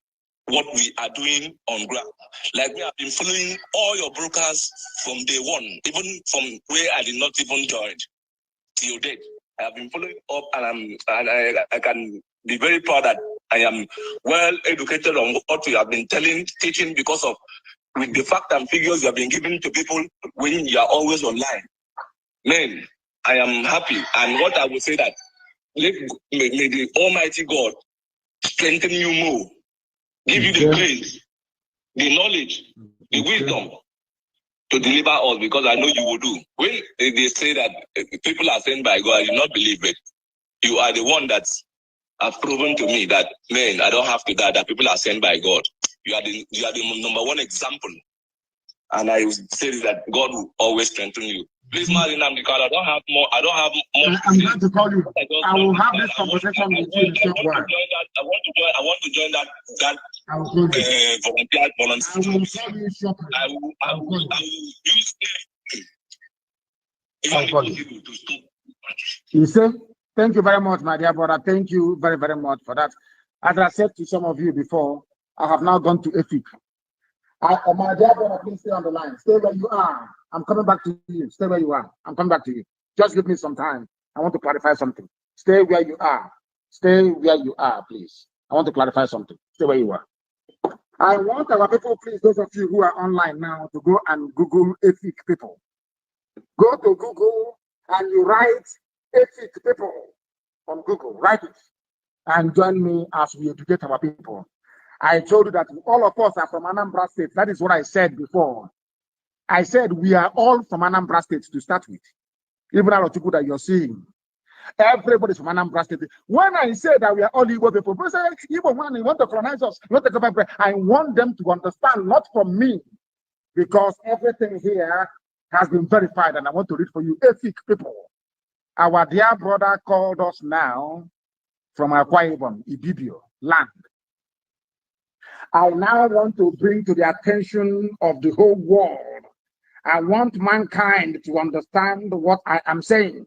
[SPEAKER 11] what we are doing on ground. Like, we have been following all your brokers from day one, even from where I did not even join till date. I have been following up, and I can be very proud that I am well educated on what you have been teaching, because of with the fact and figures you have been giving to people when you are always online. Man, I am happy, and what I will say that may the Almighty God strengthen you more. Give you the grace, the knowledge, the wisdom to deliver us, because I know you will do. When they say that people are sent by God, I do not believe it. You are the one that have proven to me that, man, I don't have to die, that people are sent by God. You are the number one example. And I say that God will always strengthen you. Please, Mazi Nnamdi Kanu, I don't have more. I'm
[SPEAKER 10] going to call you. I will have this conversation with you in a short while.
[SPEAKER 11] I want to join that
[SPEAKER 10] I will call you.
[SPEAKER 11] volunteer.
[SPEAKER 10] I will call you shortly.
[SPEAKER 11] I will use
[SPEAKER 10] I will call you. You say, thank you very much, my dear brother. Thank you very, very much for that. As I said to some of you before, I have now gone to Efik. My dear brother, please stay on the line. Stay where you are. I'm coming back to you. Stay where you are. I'm coming back to you. Just give me some time. I want to clarify something. Stay where you are. Stay where you are, please. I want to clarify something. Stay where you are. I want our people, please, those of you who are online now, to go and Google Efik people. Go to Google and you write Efik people on Google. Write it and join me as we educate our people. I told you that all of us are from Anambra State. That is what I said before. I said we are all from Anambra State to start with. Even our people that you're seeing. Everybody's from Anambra State. When I say that we are all Igbo people, people say, Igbo man, you want to colonize us, not to come back. I want them to understand, not from me, because everything here has been verified, and I want to read for you. Efik people. Our dear brother called us now from Akwa Ibom, Ibibio land. I now want to bring to the attention of the whole world. I want mankind to understand what I am saying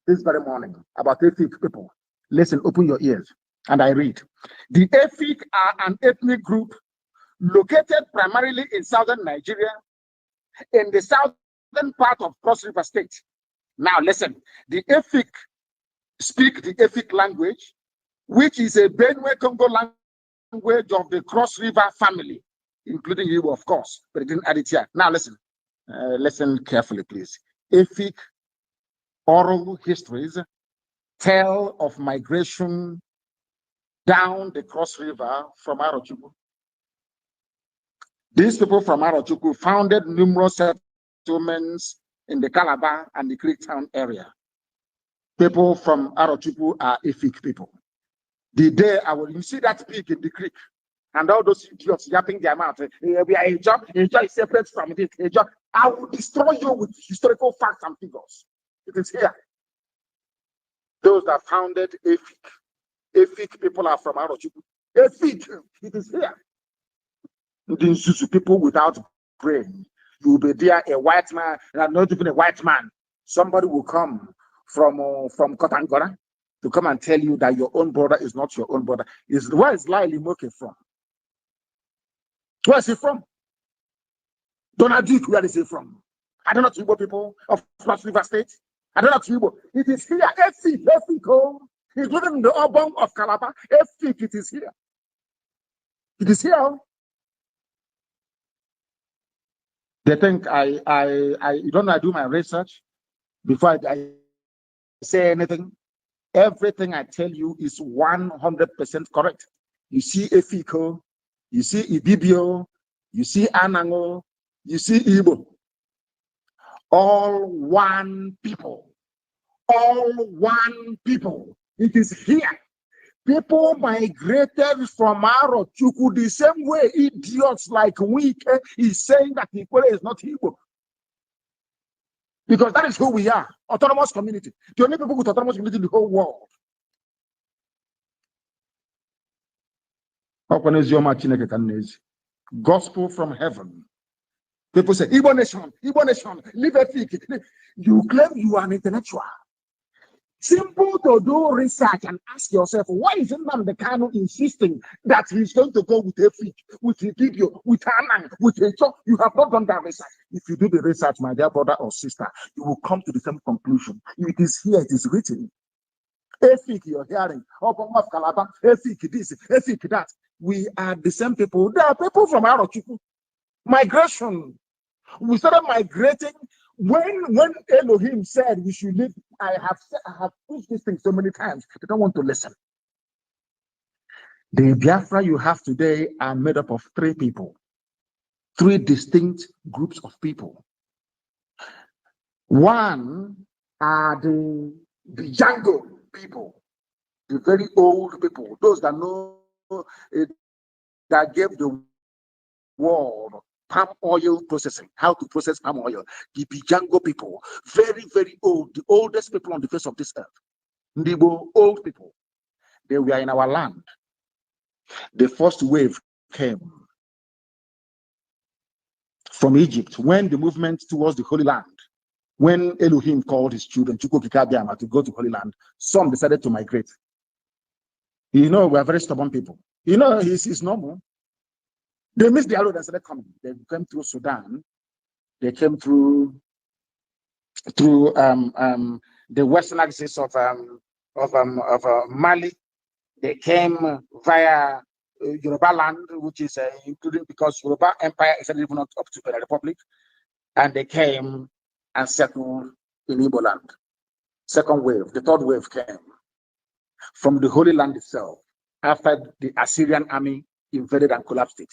[SPEAKER 10] this very morning about Efik people. Listen, open your ears, and I read. The Efik are an ethnic group located primarily in southern Nigeria, in the southern part of Cross River State, Now listen, the Efik speak the Efik language, which is a Benue Congo language of the Cross River family, including Igbo, of course, but it didn't add it here. Now listen, listen carefully, please. Efik oral histories tell of migration down the Cross River from Arochukwu. These people from Arochukwu founded numerous settlements in the Calabar and the Creek Town area. People from Arochukwu are Efik people. The day you see that pig in the creek, and all those idiots yapping their mouth, we are a job is separate from this. I will destroy you with historical facts and figures. It is here. Those that founded Efik people are from Arochukwu. Efik, it is here. The people without brain. You will be there, a white man, and not even a white man. Somebody will come from Kotangora to come and tell you that your own brother is not your own brother. Where is Laili Moke from? Where is he from? Donald Duke, where is he from? I don't know Igbo people of Cross River State. I don't know Igbo. It is here. Efik, including the Obong of Calabar. Efik, it is here. It is here. They think I don't know, I do my research before I say anything. Everything I tell you is 100% correct. You see Efiko, you see Ibibio, you see Anango, you see Igbo. All one people. All one people. It is here. People migrated from Arochukwu the same way idiots like Wike is saying that Ikwere is not Igbo. Because that is who we are. Autonomous community. The only people with autonomous community in the whole world. Gospel from heaven. People say, Igbo nation, live Efik. You claim you are an intellectual. Simple to do research and ask yourself, why is Nnamdi Kanu insisting that he's going to go with Efik, with Ibibio, with Anang, with Echo? You have not done that research. If you do the research, my dear brother or sister, you will come to the same conclusion. It is here, it is written. Efik, you're hearing. Obong of Calabar, Efik this, Efik that. We are the same people. There are people from Arochukwu. Migration. We started migrating when Elohim said we should live. I have pushed this thing so many times. They don't want to listen. The Biafra you have today are made up of three people, three distinct groups of people. One are the Django people, the very old people, those that know that gave the world palm oil processing, how to process palm oil. The Bijango people, very, very old, the oldest people on the face of this earth. Ndibo, old people. They were in our land. The first wave came from Egypt when the movement towards the Holy Land, when Elohim called his children to go to Holy Land, some decided to migrate. You know, we are very stubborn people. You know, it's normal. They missed the road and started coming. They came through Sudan. They came through the western axis of Mali. They came via Yoruba land, which is including because Yoruba Empire is even not up to the Republic, and they came and settled in Igbo land. Second wave, the third wave came from the Holy Land itself after the Assyrian army invaded and collapsed it.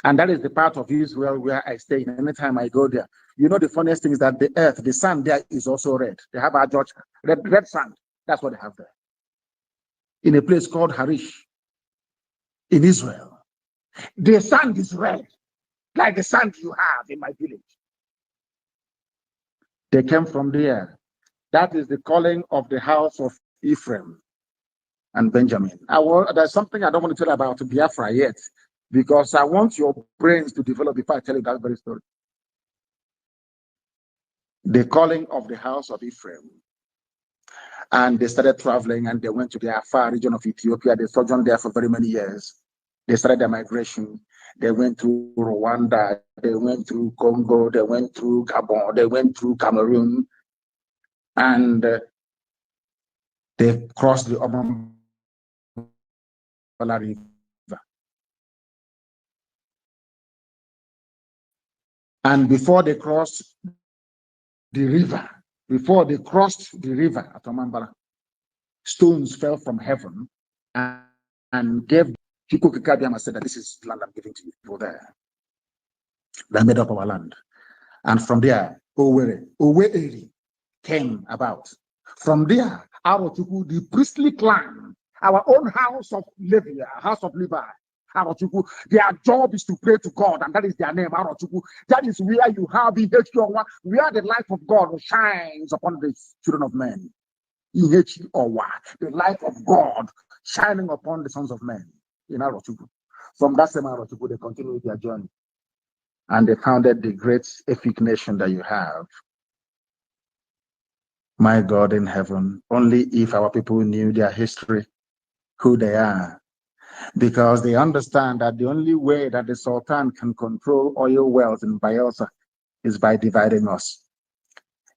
[SPEAKER 10] And that is the part of Israel where I stay. Anytime I go there, you know, the funniest thing is that the earth, the sand there is also red. They have our George red sand. That's what they have there. In a place called Harish, in Israel, the sand is red, like the sand you have in my village. They came from there. That is the calling of the house of Ephraim and Benjamin. There's something I don't want to tell about Biafra yet, because I want your brains to develop before I tell you that very story. The calling of the house of Ephraim. And they started traveling and they went to the Afar region of Ethiopia. They sojourned there for very many years. They started their migration. They went through Rwanda. They went through Congo. They went through Gabon. They went through Cameroon. And they crossed the Obambala River. And before they crossed the river, at Obambala, stones fell from heaven and gave Chukwu said that this is land I'm giving to you. People there. They made up our land. And from there, Owe came about. From there, Arochukwu, the priestly clan, our own house of Levi, Arochukwu, their job is to pray to God, and that is their name, Arochukwu. That is where you have Ihechiowa, where the light of God shines upon the children of men. Ihechiowa, the light of God shining upon the sons of men in Arochukwu. From that same Arochukwu, they continued their journey. And they founded the great Efik nation that you have. My God in heaven, only if our people knew their history, who they are, because they understand that the only way that the Sultan can control oil wells in Bayelsa is by dividing us.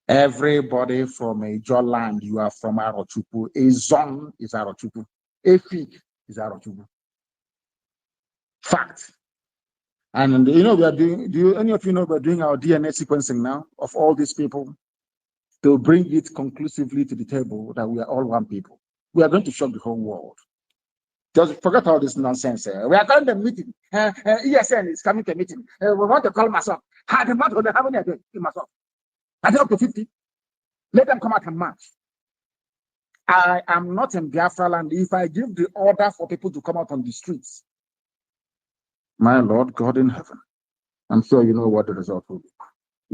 [SPEAKER 10] Everybody from a Joland, you are from Arochukwu. A Zon is Arochukwu. Efik is Arochukwu. Fact. And you know, we are doing, any of you know we're doing our DNA sequencing now of all these people to bring it conclusively to the table that we are all one people. We are going to shock the whole world. Just forget all this nonsense. We are going to meeting. ESN is coming to meeting. We want to call myself. How many are in myself? I think up to 50. Let them come out and march. I am not in Biafra land. If I give the order for people to come out on the streets, my Lord God in heaven, I'm sure you know what the result will be.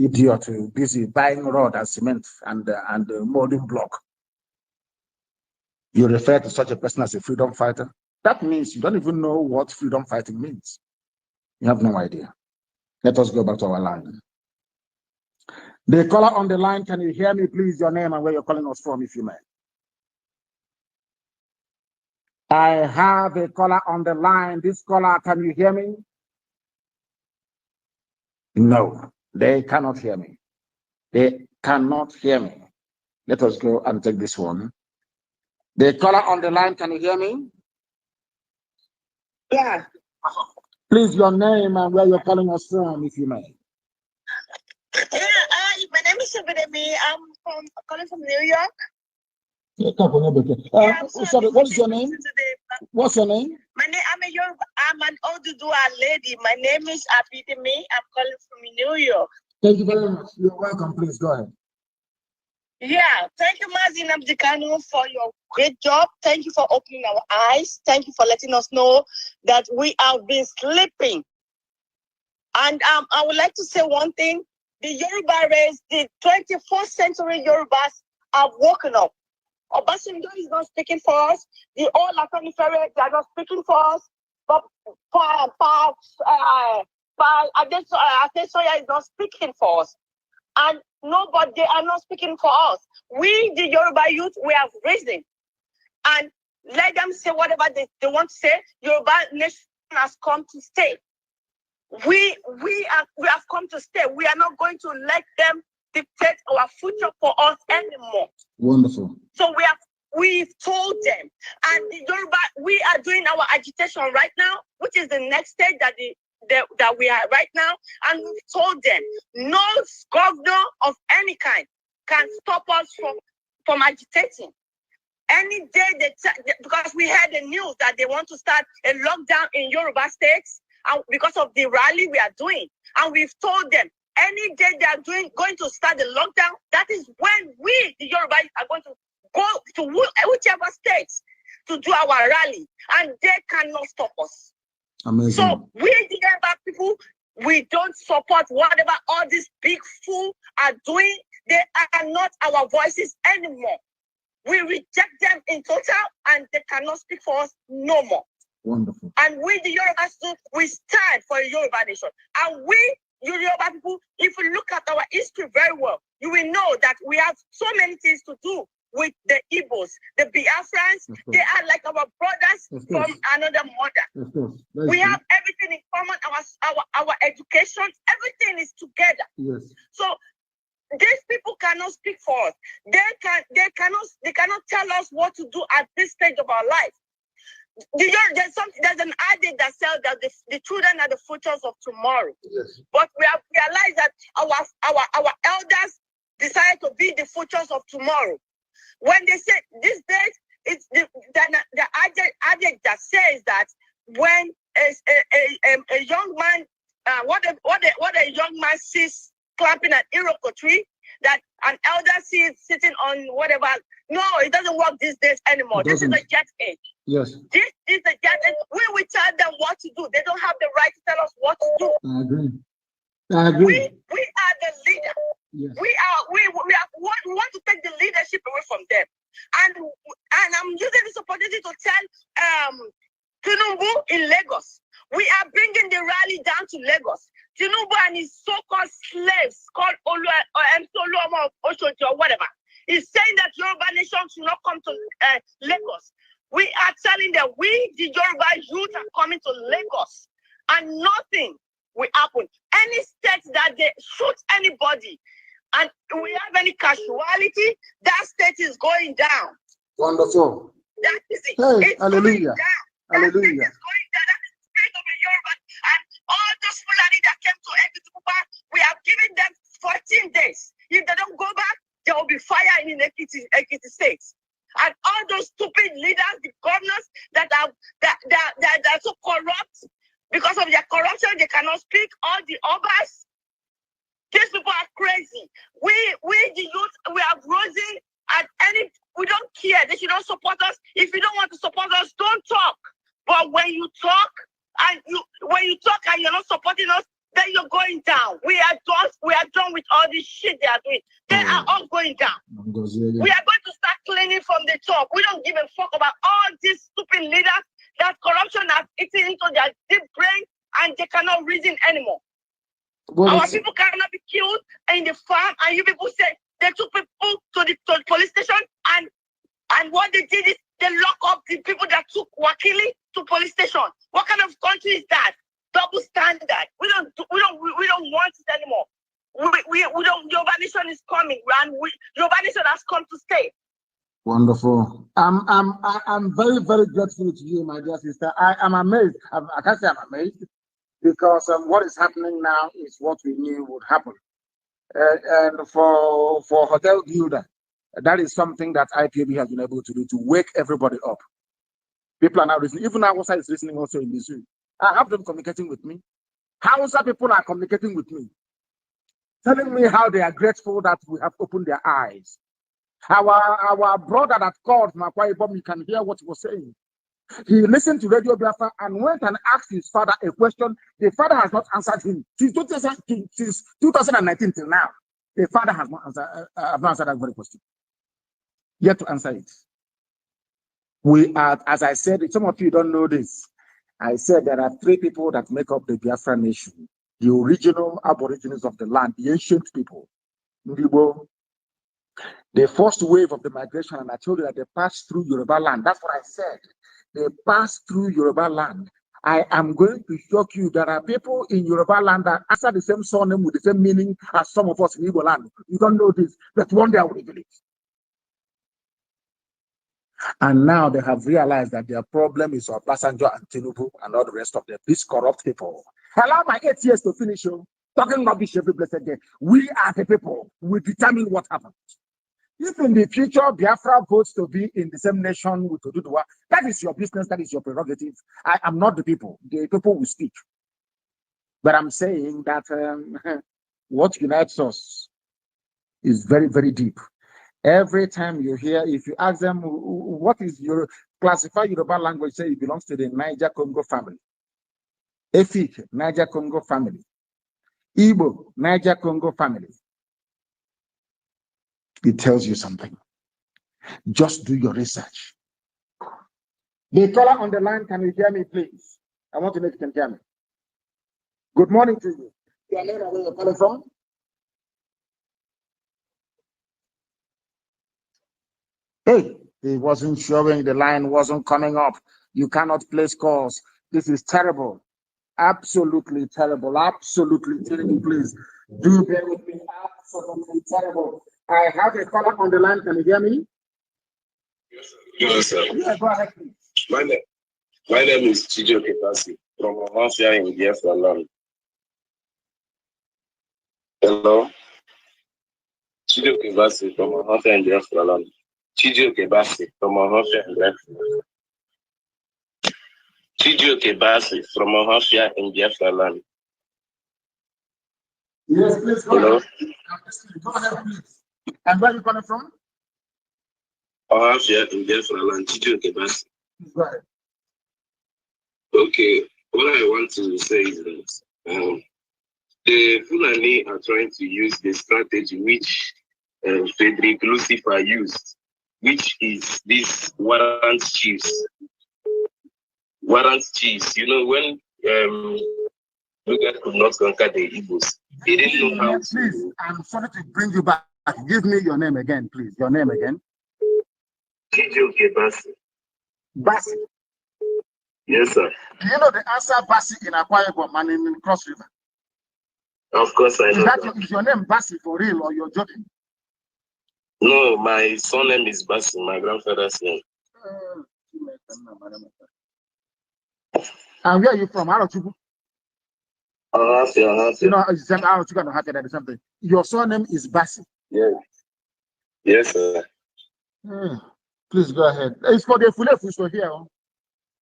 [SPEAKER 10] Idiot, busy buying rod and cement and molding block. You refer to such a person as a freedom fighter? That means you don't even know what freedom fighting means. You have no idea. Let us go back to our line. The caller on the line, can you hear me, please? Your name and where you're calling us from, if you may. I have a caller on the line. This caller, can you hear me? No, they cannot hear me. They cannot hear me. Let us go and take this one. The caller on the line, can you hear me?
[SPEAKER 14] Yeah.
[SPEAKER 10] Please, your name and where you're calling us from, if you may.
[SPEAKER 14] Yeah, my name is Sabidemi. I'm calling from New York.
[SPEAKER 10] Sorry, what is your name? What's your name?
[SPEAKER 14] My name, I'm an Oduduwa lady. My name is Abidemi. I'm calling from New York.
[SPEAKER 10] Thank you very much. You're welcome. Please go ahead.
[SPEAKER 14] Yeah, thank you, Mazi Nnamdi Kanu, for your great job. Thank you for opening our eyes. Thank you for letting us know that we have been sleeping. And I would like to say one thing. The Yoruba race, the 21st century Yorubas have woken up. Obasanjo is not speaking for us. The old Afenifere, they are not speaking for us. But Adesoya is not speaking for us. And nobody, they are not speaking for us. We, the Yoruba youth, we have risen. And let them say whatever they want to say. Yoruba nation has come to stay. We have come to stay. We are not going to let them dictate our future for us anymore.
[SPEAKER 10] Wonderful.
[SPEAKER 14] So we've told them, and the Yoruba, we are doing our agitation right now, which is the next stage that we are right now, and we've told them no governor of any kind can stop us from agitating. Any day because we heard the news that they want to start a lockdown in Yoruba states, and because of the rally we are doing, and we've told them any day they are going to start the lockdown, that is when we, the Yoruba, are going to go to whichever states to do our rally, and they cannot stop us.
[SPEAKER 10] Amazing.
[SPEAKER 14] So we, the Yoruba people, we don't support whatever all these big fools are doing. They are not our voices anymore. We reject them in total, and they cannot speak for us no more.
[SPEAKER 10] Wonderful.
[SPEAKER 14] And we, the Yoruba, we stand for a Yoruba nation. And we, Yoruba people, if you look at our history very well, you will know that we have so many things to do with the Igbos, the Biafrans. They are like our brothers from another mother. We have everything in common. Our education, everything is together.
[SPEAKER 10] Yes.
[SPEAKER 14] So these people cannot speak for us. They cannot tell us what to do at this stage of our life. There's an adage that says that the children are the futures of tomorrow.
[SPEAKER 1] Yes.
[SPEAKER 14] But we have realized that our elders decided to be the futures of tomorrow. When they say these days, it's the adage that says that when a young man, what a young man sees clapping an Iroko tree, that an elder sees sitting on whatever. No, it doesn't work these days anymore. This is a jet age.
[SPEAKER 1] Yes.
[SPEAKER 14] This is a jet age. We tell them what to do. They don't have the right to tell us what to do.
[SPEAKER 1] I agree.
[SPEAKER 14] We are the leader.
[SPEAKER 1] Yes.
[SPEAKER 14] We want to take the leadership away from them. And I'm using this opportunity to tell Tinubu in Lagos. We are bringing the rally down to Lagos. Tinubu and his so-called slaves called Oluoma Oshoji or whatever is saying that Yoruba nation should not come to Lagos. We are telling them we, the Yoruba youth, are coming to Lagos, and nothing will happen. Any state that they shoot anybody and we have any casualty, that state is going down.
[SPEAKER 1] Wonderful.
[SPEAKER 14] That is it.
[SPEAKER 1] Hey,
[SPEAKER 14] It's
[SPEAKER 1] hallelujah.
[SPEAKER 14] going down.
[SPEAKER 1] Hallelujah.
[SPEAKER 14] That state is going down. That is the spirit of a Yoruba. And all those Fulani that came to Ekiti, we have given them 14 days. If they don't go back, there will be fire in Ekiti State. And all those stupid leaders, the governors that are so corrupt, because of their corruption, they cannot speak. All the obas, these people are crazy. We the youth, we are rosing at we don't care. They should not support us. If you don't want to support us, don't talk. But when you talk and you're not supporting us, then you're going down. We are done with all this shit they are doing. They are all going down. We are going to start cleaning from the top. We don't give a fuck about all these stupid leaders that corruption has eaten into their deep brain and they cannot reason anymore. Our people cannot be killed in the farm, and you people say they took people to the police station, and what they did is they lock up the people that took Wakili to police station. What kind of country is that? Double standard. We don't want it anymore. We don't. Yoruba nation is coming, and Yoruba nation has come to stay.
[SPEAKER 1] Wonderful. I'm very, very grateful to you, my dear sister. I am amazed. I can't say I'm amazed because what is happening now is what we knew would happen. And for Hotel Gilda, that is something that IPOB has been able to do to wake everybody up. People are now listening. Even Hausa is listening also in this room. I have them communicating with me. Hausa people are communicating with me, telling me how they are grateful that we have opened their eyes. Our brother that called from Akwa Ibom, you can hear what he was saying. He listened to Radio Biafra and went and asked his father a question. The father has not answered him since 2019 till now. The father has not answered that very question. Yet to answer it. We are, as I said, some of you don't know this. I said there are three people that make up the Biafra nation: the original aborigines of the land, the ancient people. The first wave of the migration, and I told you that they passed through Yoruba land. That's what I said. They passed through Yoruba land. I am going to shock you. There are people in Yoruba land that answer the same surname with the same meaning as some of us in Igbo land. You don't know this, but one day I will reveal it. And now they have realized that their problem is Obasanjo and Tinubu and all the rest of them. These corrupt people. Allow my 8 years to finish. Talking rubbish every blessed day. We are the people. We determine what happens. If in the future Biafra votes to be in the same nation with Oduduwa, that is your business, that is your prerogative. I am not the people. The people will speak. But I'm saying that what unites us is very, very deep. Every time you hear, if you ask them, what is your classify Yoruba language, say it belongs to the Niger-Congo family. Efik, Niger-Congo family. Igbo, Niger-Congo family. It tells you something. Just do your research. The caller on the line, can you hear me, please? I want to know if you can hear me. Good morning to you. Your name and where you're calling from? Hey, it wasn't showing, the line wasn't coming up. You cannot place calls. This is terrible. Absolutely terrible. Absolutely terrible. Please do bear with me.
[SPEAKER 10] absolutely terrible. I have a caller on the line. Can you hear me?
[SPEAKER 15] Yes, sir.
[SPEAKER 10] Yeah, go ahead, please.
[SPEAKER 15] My name is Chijo Kepasi from Ohafia in Biafra land. Hello? Chijo Kepasi from Ohafia in Biafra land. Chijo Kepasi from Ohafia in Biafra land. Chijo Kepasi from Ohafia in Biafra land.
[SPEAKER 10] Yes, please go
[SPEAKER 15] Hello?
[SPEAKER 10] ahead. Go ahead, please. And where are you coming from?
[SPEAKER 15] Ohafia in Biafra land. Chijo Kepasi.
[SPEAKER 10] Go ahead.
[SPEAKER 15] Okay, what I want to say is that the Fulani are trying to use the strategy which Frederick Lucifer used, which is this warrant chiefs. Warrant chiefs, you know, when Lucas could not conquer the Igbos, he didn't know how to.
[SPEAKER 10] Please, I'm sorry to bring you back. Give me your name again, please. Your name again.
[SPEAKER 15] Chijoke Basi.
[SPEAKER 10] Basi.
[SPEAKER 15] Yes, sir.
[SPEAKER 10] Do you know the answer Basi in Akwa Ibom and in Cross River?
[SPEAKER 15] Of course I know that.
[SPEAKER 10] Is your name Basi for real or you're joking?
[SPEAKER 15] No, my surname is Basi, my grandfather's name.
[SPEAKER 10] And where are you from? Arochukwu?
[SPEAKER 15] Ohafia.
[SPEAKER 10] You know, it's the same Arochukwu and Ohafia, that is something. Your surname is Basi.
[SPEAKER 15] Yeah. Yes, sir.
[SPEAKER 10] Please go ahead. It's for the Fulefu so here.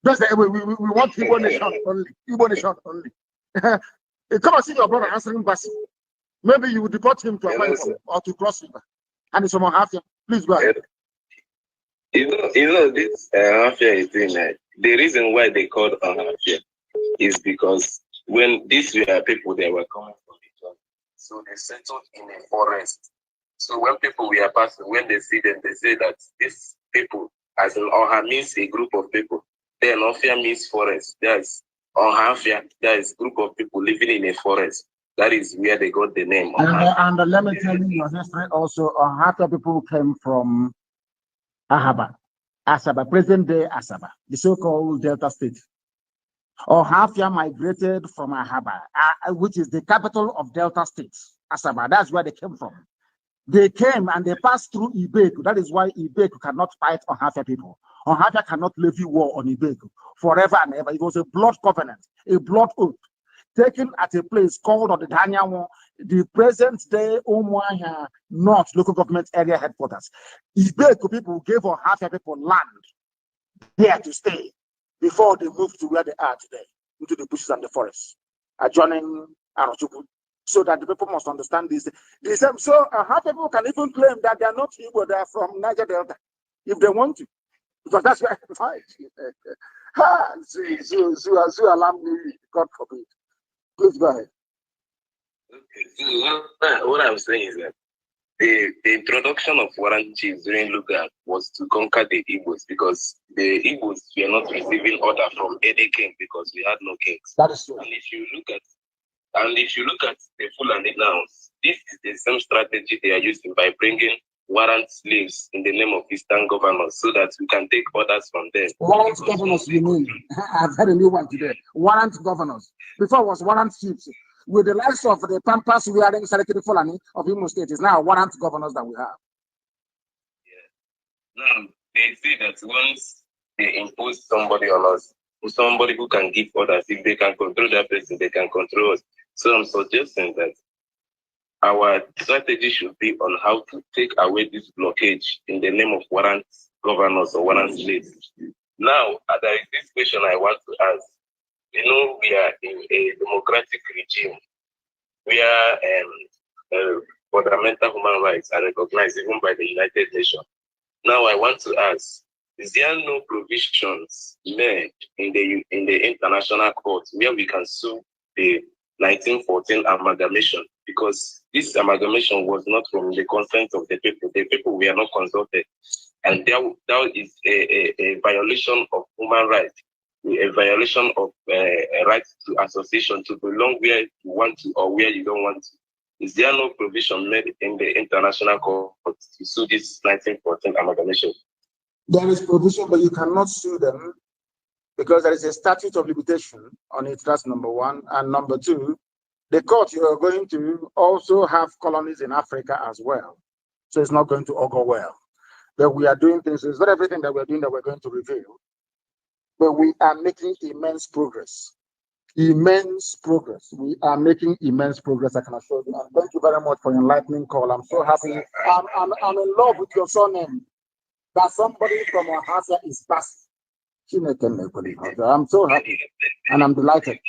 [SPEAKER 10] Just that we want Igbo nation only. Igbo nation only. Come and see your brother answering Basi. Maybe you would deport him to Akwa Ibom or to Cross River. And it's from Ohafia. Please go ahead.
[SPEAKER 15] You know this Ohafia thing. The reason why they called Ohafia is because when these were people, they were coming from the jungle, so they settled in a forest. So when people were passing, when they see them, they say that these people, as in Oha means a group of people. Then Ohafia means forest. There's Ohafia, there is a group of people living in a forest. That is where they got the name.
[SPEAKER 10] And let me tell you your history also. Ohafia people came from Ahaba, Asaba, present day Asaba, the so-called Delta State. Ohafia migrated from Ahaba, which is the capital of Delta State, Asaba. That's where they came from. They came and they passed through Ibeku. That is why Ibeku cannot fight Ohafia people. Ohafia cannot levy war on Ibeku forever and ever. It was a blood covenant, a blood oath, taken at a place called Odidanya, the present-day Umuahia North local government area headquarters. Ibeku people gave Ohafia people land there to stay before they moved to where they are today, into the bushes and the forests, adjoining Arochukwu. So that the people must understand this. So half people can even claim that they are not Igbo, they are from Niger Delta, if they want to, because that's where I find. So alarm me, God forbid. Please go ahead.
[SPEAKER 15] Okay. So what I'm saying is that the introduction of warrant chiefs during Luga was to conquer the Igbos, because the Igbos were not receiving order from any king because we had no kings.
[SPEAKER 10] That is true.
[SPEAKER 15] And if you look at the Fulani now, this is the same strategy they are using by bringing warrant slaves in the name of Eastern governors so that we can take orders from them.
[SPEAKER 10] Warrant governors, you mean? I've heard a new one today. Warrant governors. Before it was warrant chiefs. With the likes of the Pampas wearing Selected Fulani of Imo State, is now warrant governors that we have.
[SPEAKER 15] Yeah. Now, they say that once they impose somebody on us, somebody who can give orders, if they can control that person, they can control us. So I'm suggesting that our strategy should be on how to take away this blockage in the name of warrant governors or warrant slaves. Now, there is this question I want to ask. You know, we are in a democratic regime where fundamental human rights are recognized even by the United Nations. Now, I want to ask, is there no provisions made in the international court where we can sue the 1914 amalgamation? Because this amalgamation was not from the consent of the people. The people were not consulted. And that is a violation of human rights, a violation of a right to association, to belong where you want to or where you don't want to. Is there no provision made in the international court to sue this 1914 amalgamation?
[SPEAKER 10] There is provision, but you cannot sue them because there is a statute of limitation on it. That's number one. And number two, The court, you are going to also have colonies in Africa as well. So it's not going to all go well. But we are doing things. It's not everything that we're doing that we're going to reveal. But we are making immense progress. Immense progress. We are making immense progress, I can assure you. And thank you very much for your enlightening call. I'm so happy. I'm in love with your surname. That somebody from Ohasa is passing. I'm so happy and I'm delighted.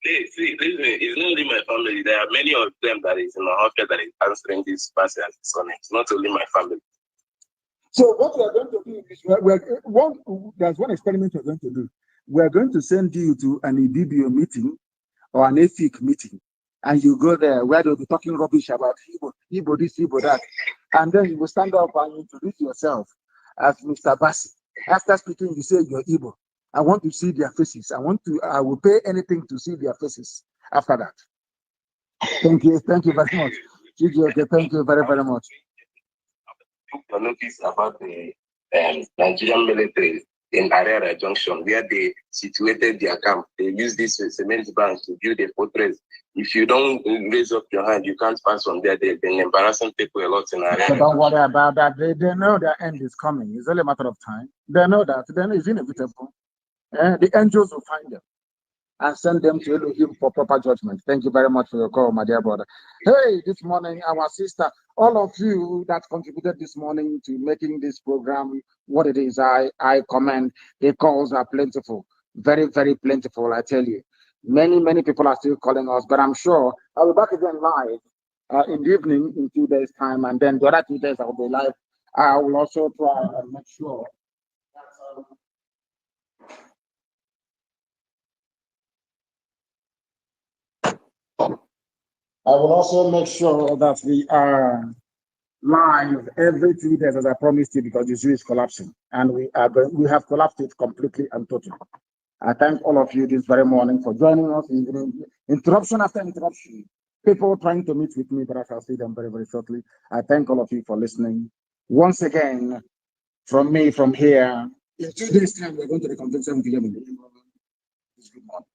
[SPEAKER 15] See, it's not only my family. There are many of them that is in Ohasa that is answering this person as his surname. It's not only my family.
[SPEAKER 10] So what we are going to do is there's one experiment we're going to do. We're going to send you to an EBBO meeting or an AFIC meeting, and you go there where they'll be talking rubbish about Igbo this, Igbo that, and then you will stand up and introduce yourself as Mr. Bassi. After speaking, you say you're Igbo. I want to see their faces. I will pay anything to see their faces after that. Thank you very much. Okay, thank you very, very much.
[SPEAKER 15] You notice about the Nigerian military in Arera Junction, where they situated their camp. They use this cement bank to build a fortress. If you don't raise up your hand, you can't pass from there. They've been embarrassing people a lot in Arera.
[SPEAKER 10] So don't worry about that. They know their end is coming. It's only a matter of time. They know that. Then it's inevitable. The angels will find them and send them to Elohim for proper judgment. Thank you very much for your call, my dear brother. Hey, this morning, our sister, all of you that contributed this morning to making this program what it is, I commend. The calls are plentiful, very, very plentiful, I tell you. Many, many people are still calling us, but I'm sure I'll be back again live in the evening in 2 days' time, and then the other 2 days I'll be live. I will also try and make sure that I will also make sure that we are live every 2 days, as I promised you, because the zoo is collapsing, and we have collapsed it completely and totally. I thank all of you this very morning for joining us in interruption after interruption. People trying to meet with me, but I shall see them very, very shortly. I thank all of you for listening. Once again, from me, from here, in 2 days' time, we're going to reconvene 7 p.m. Good morning.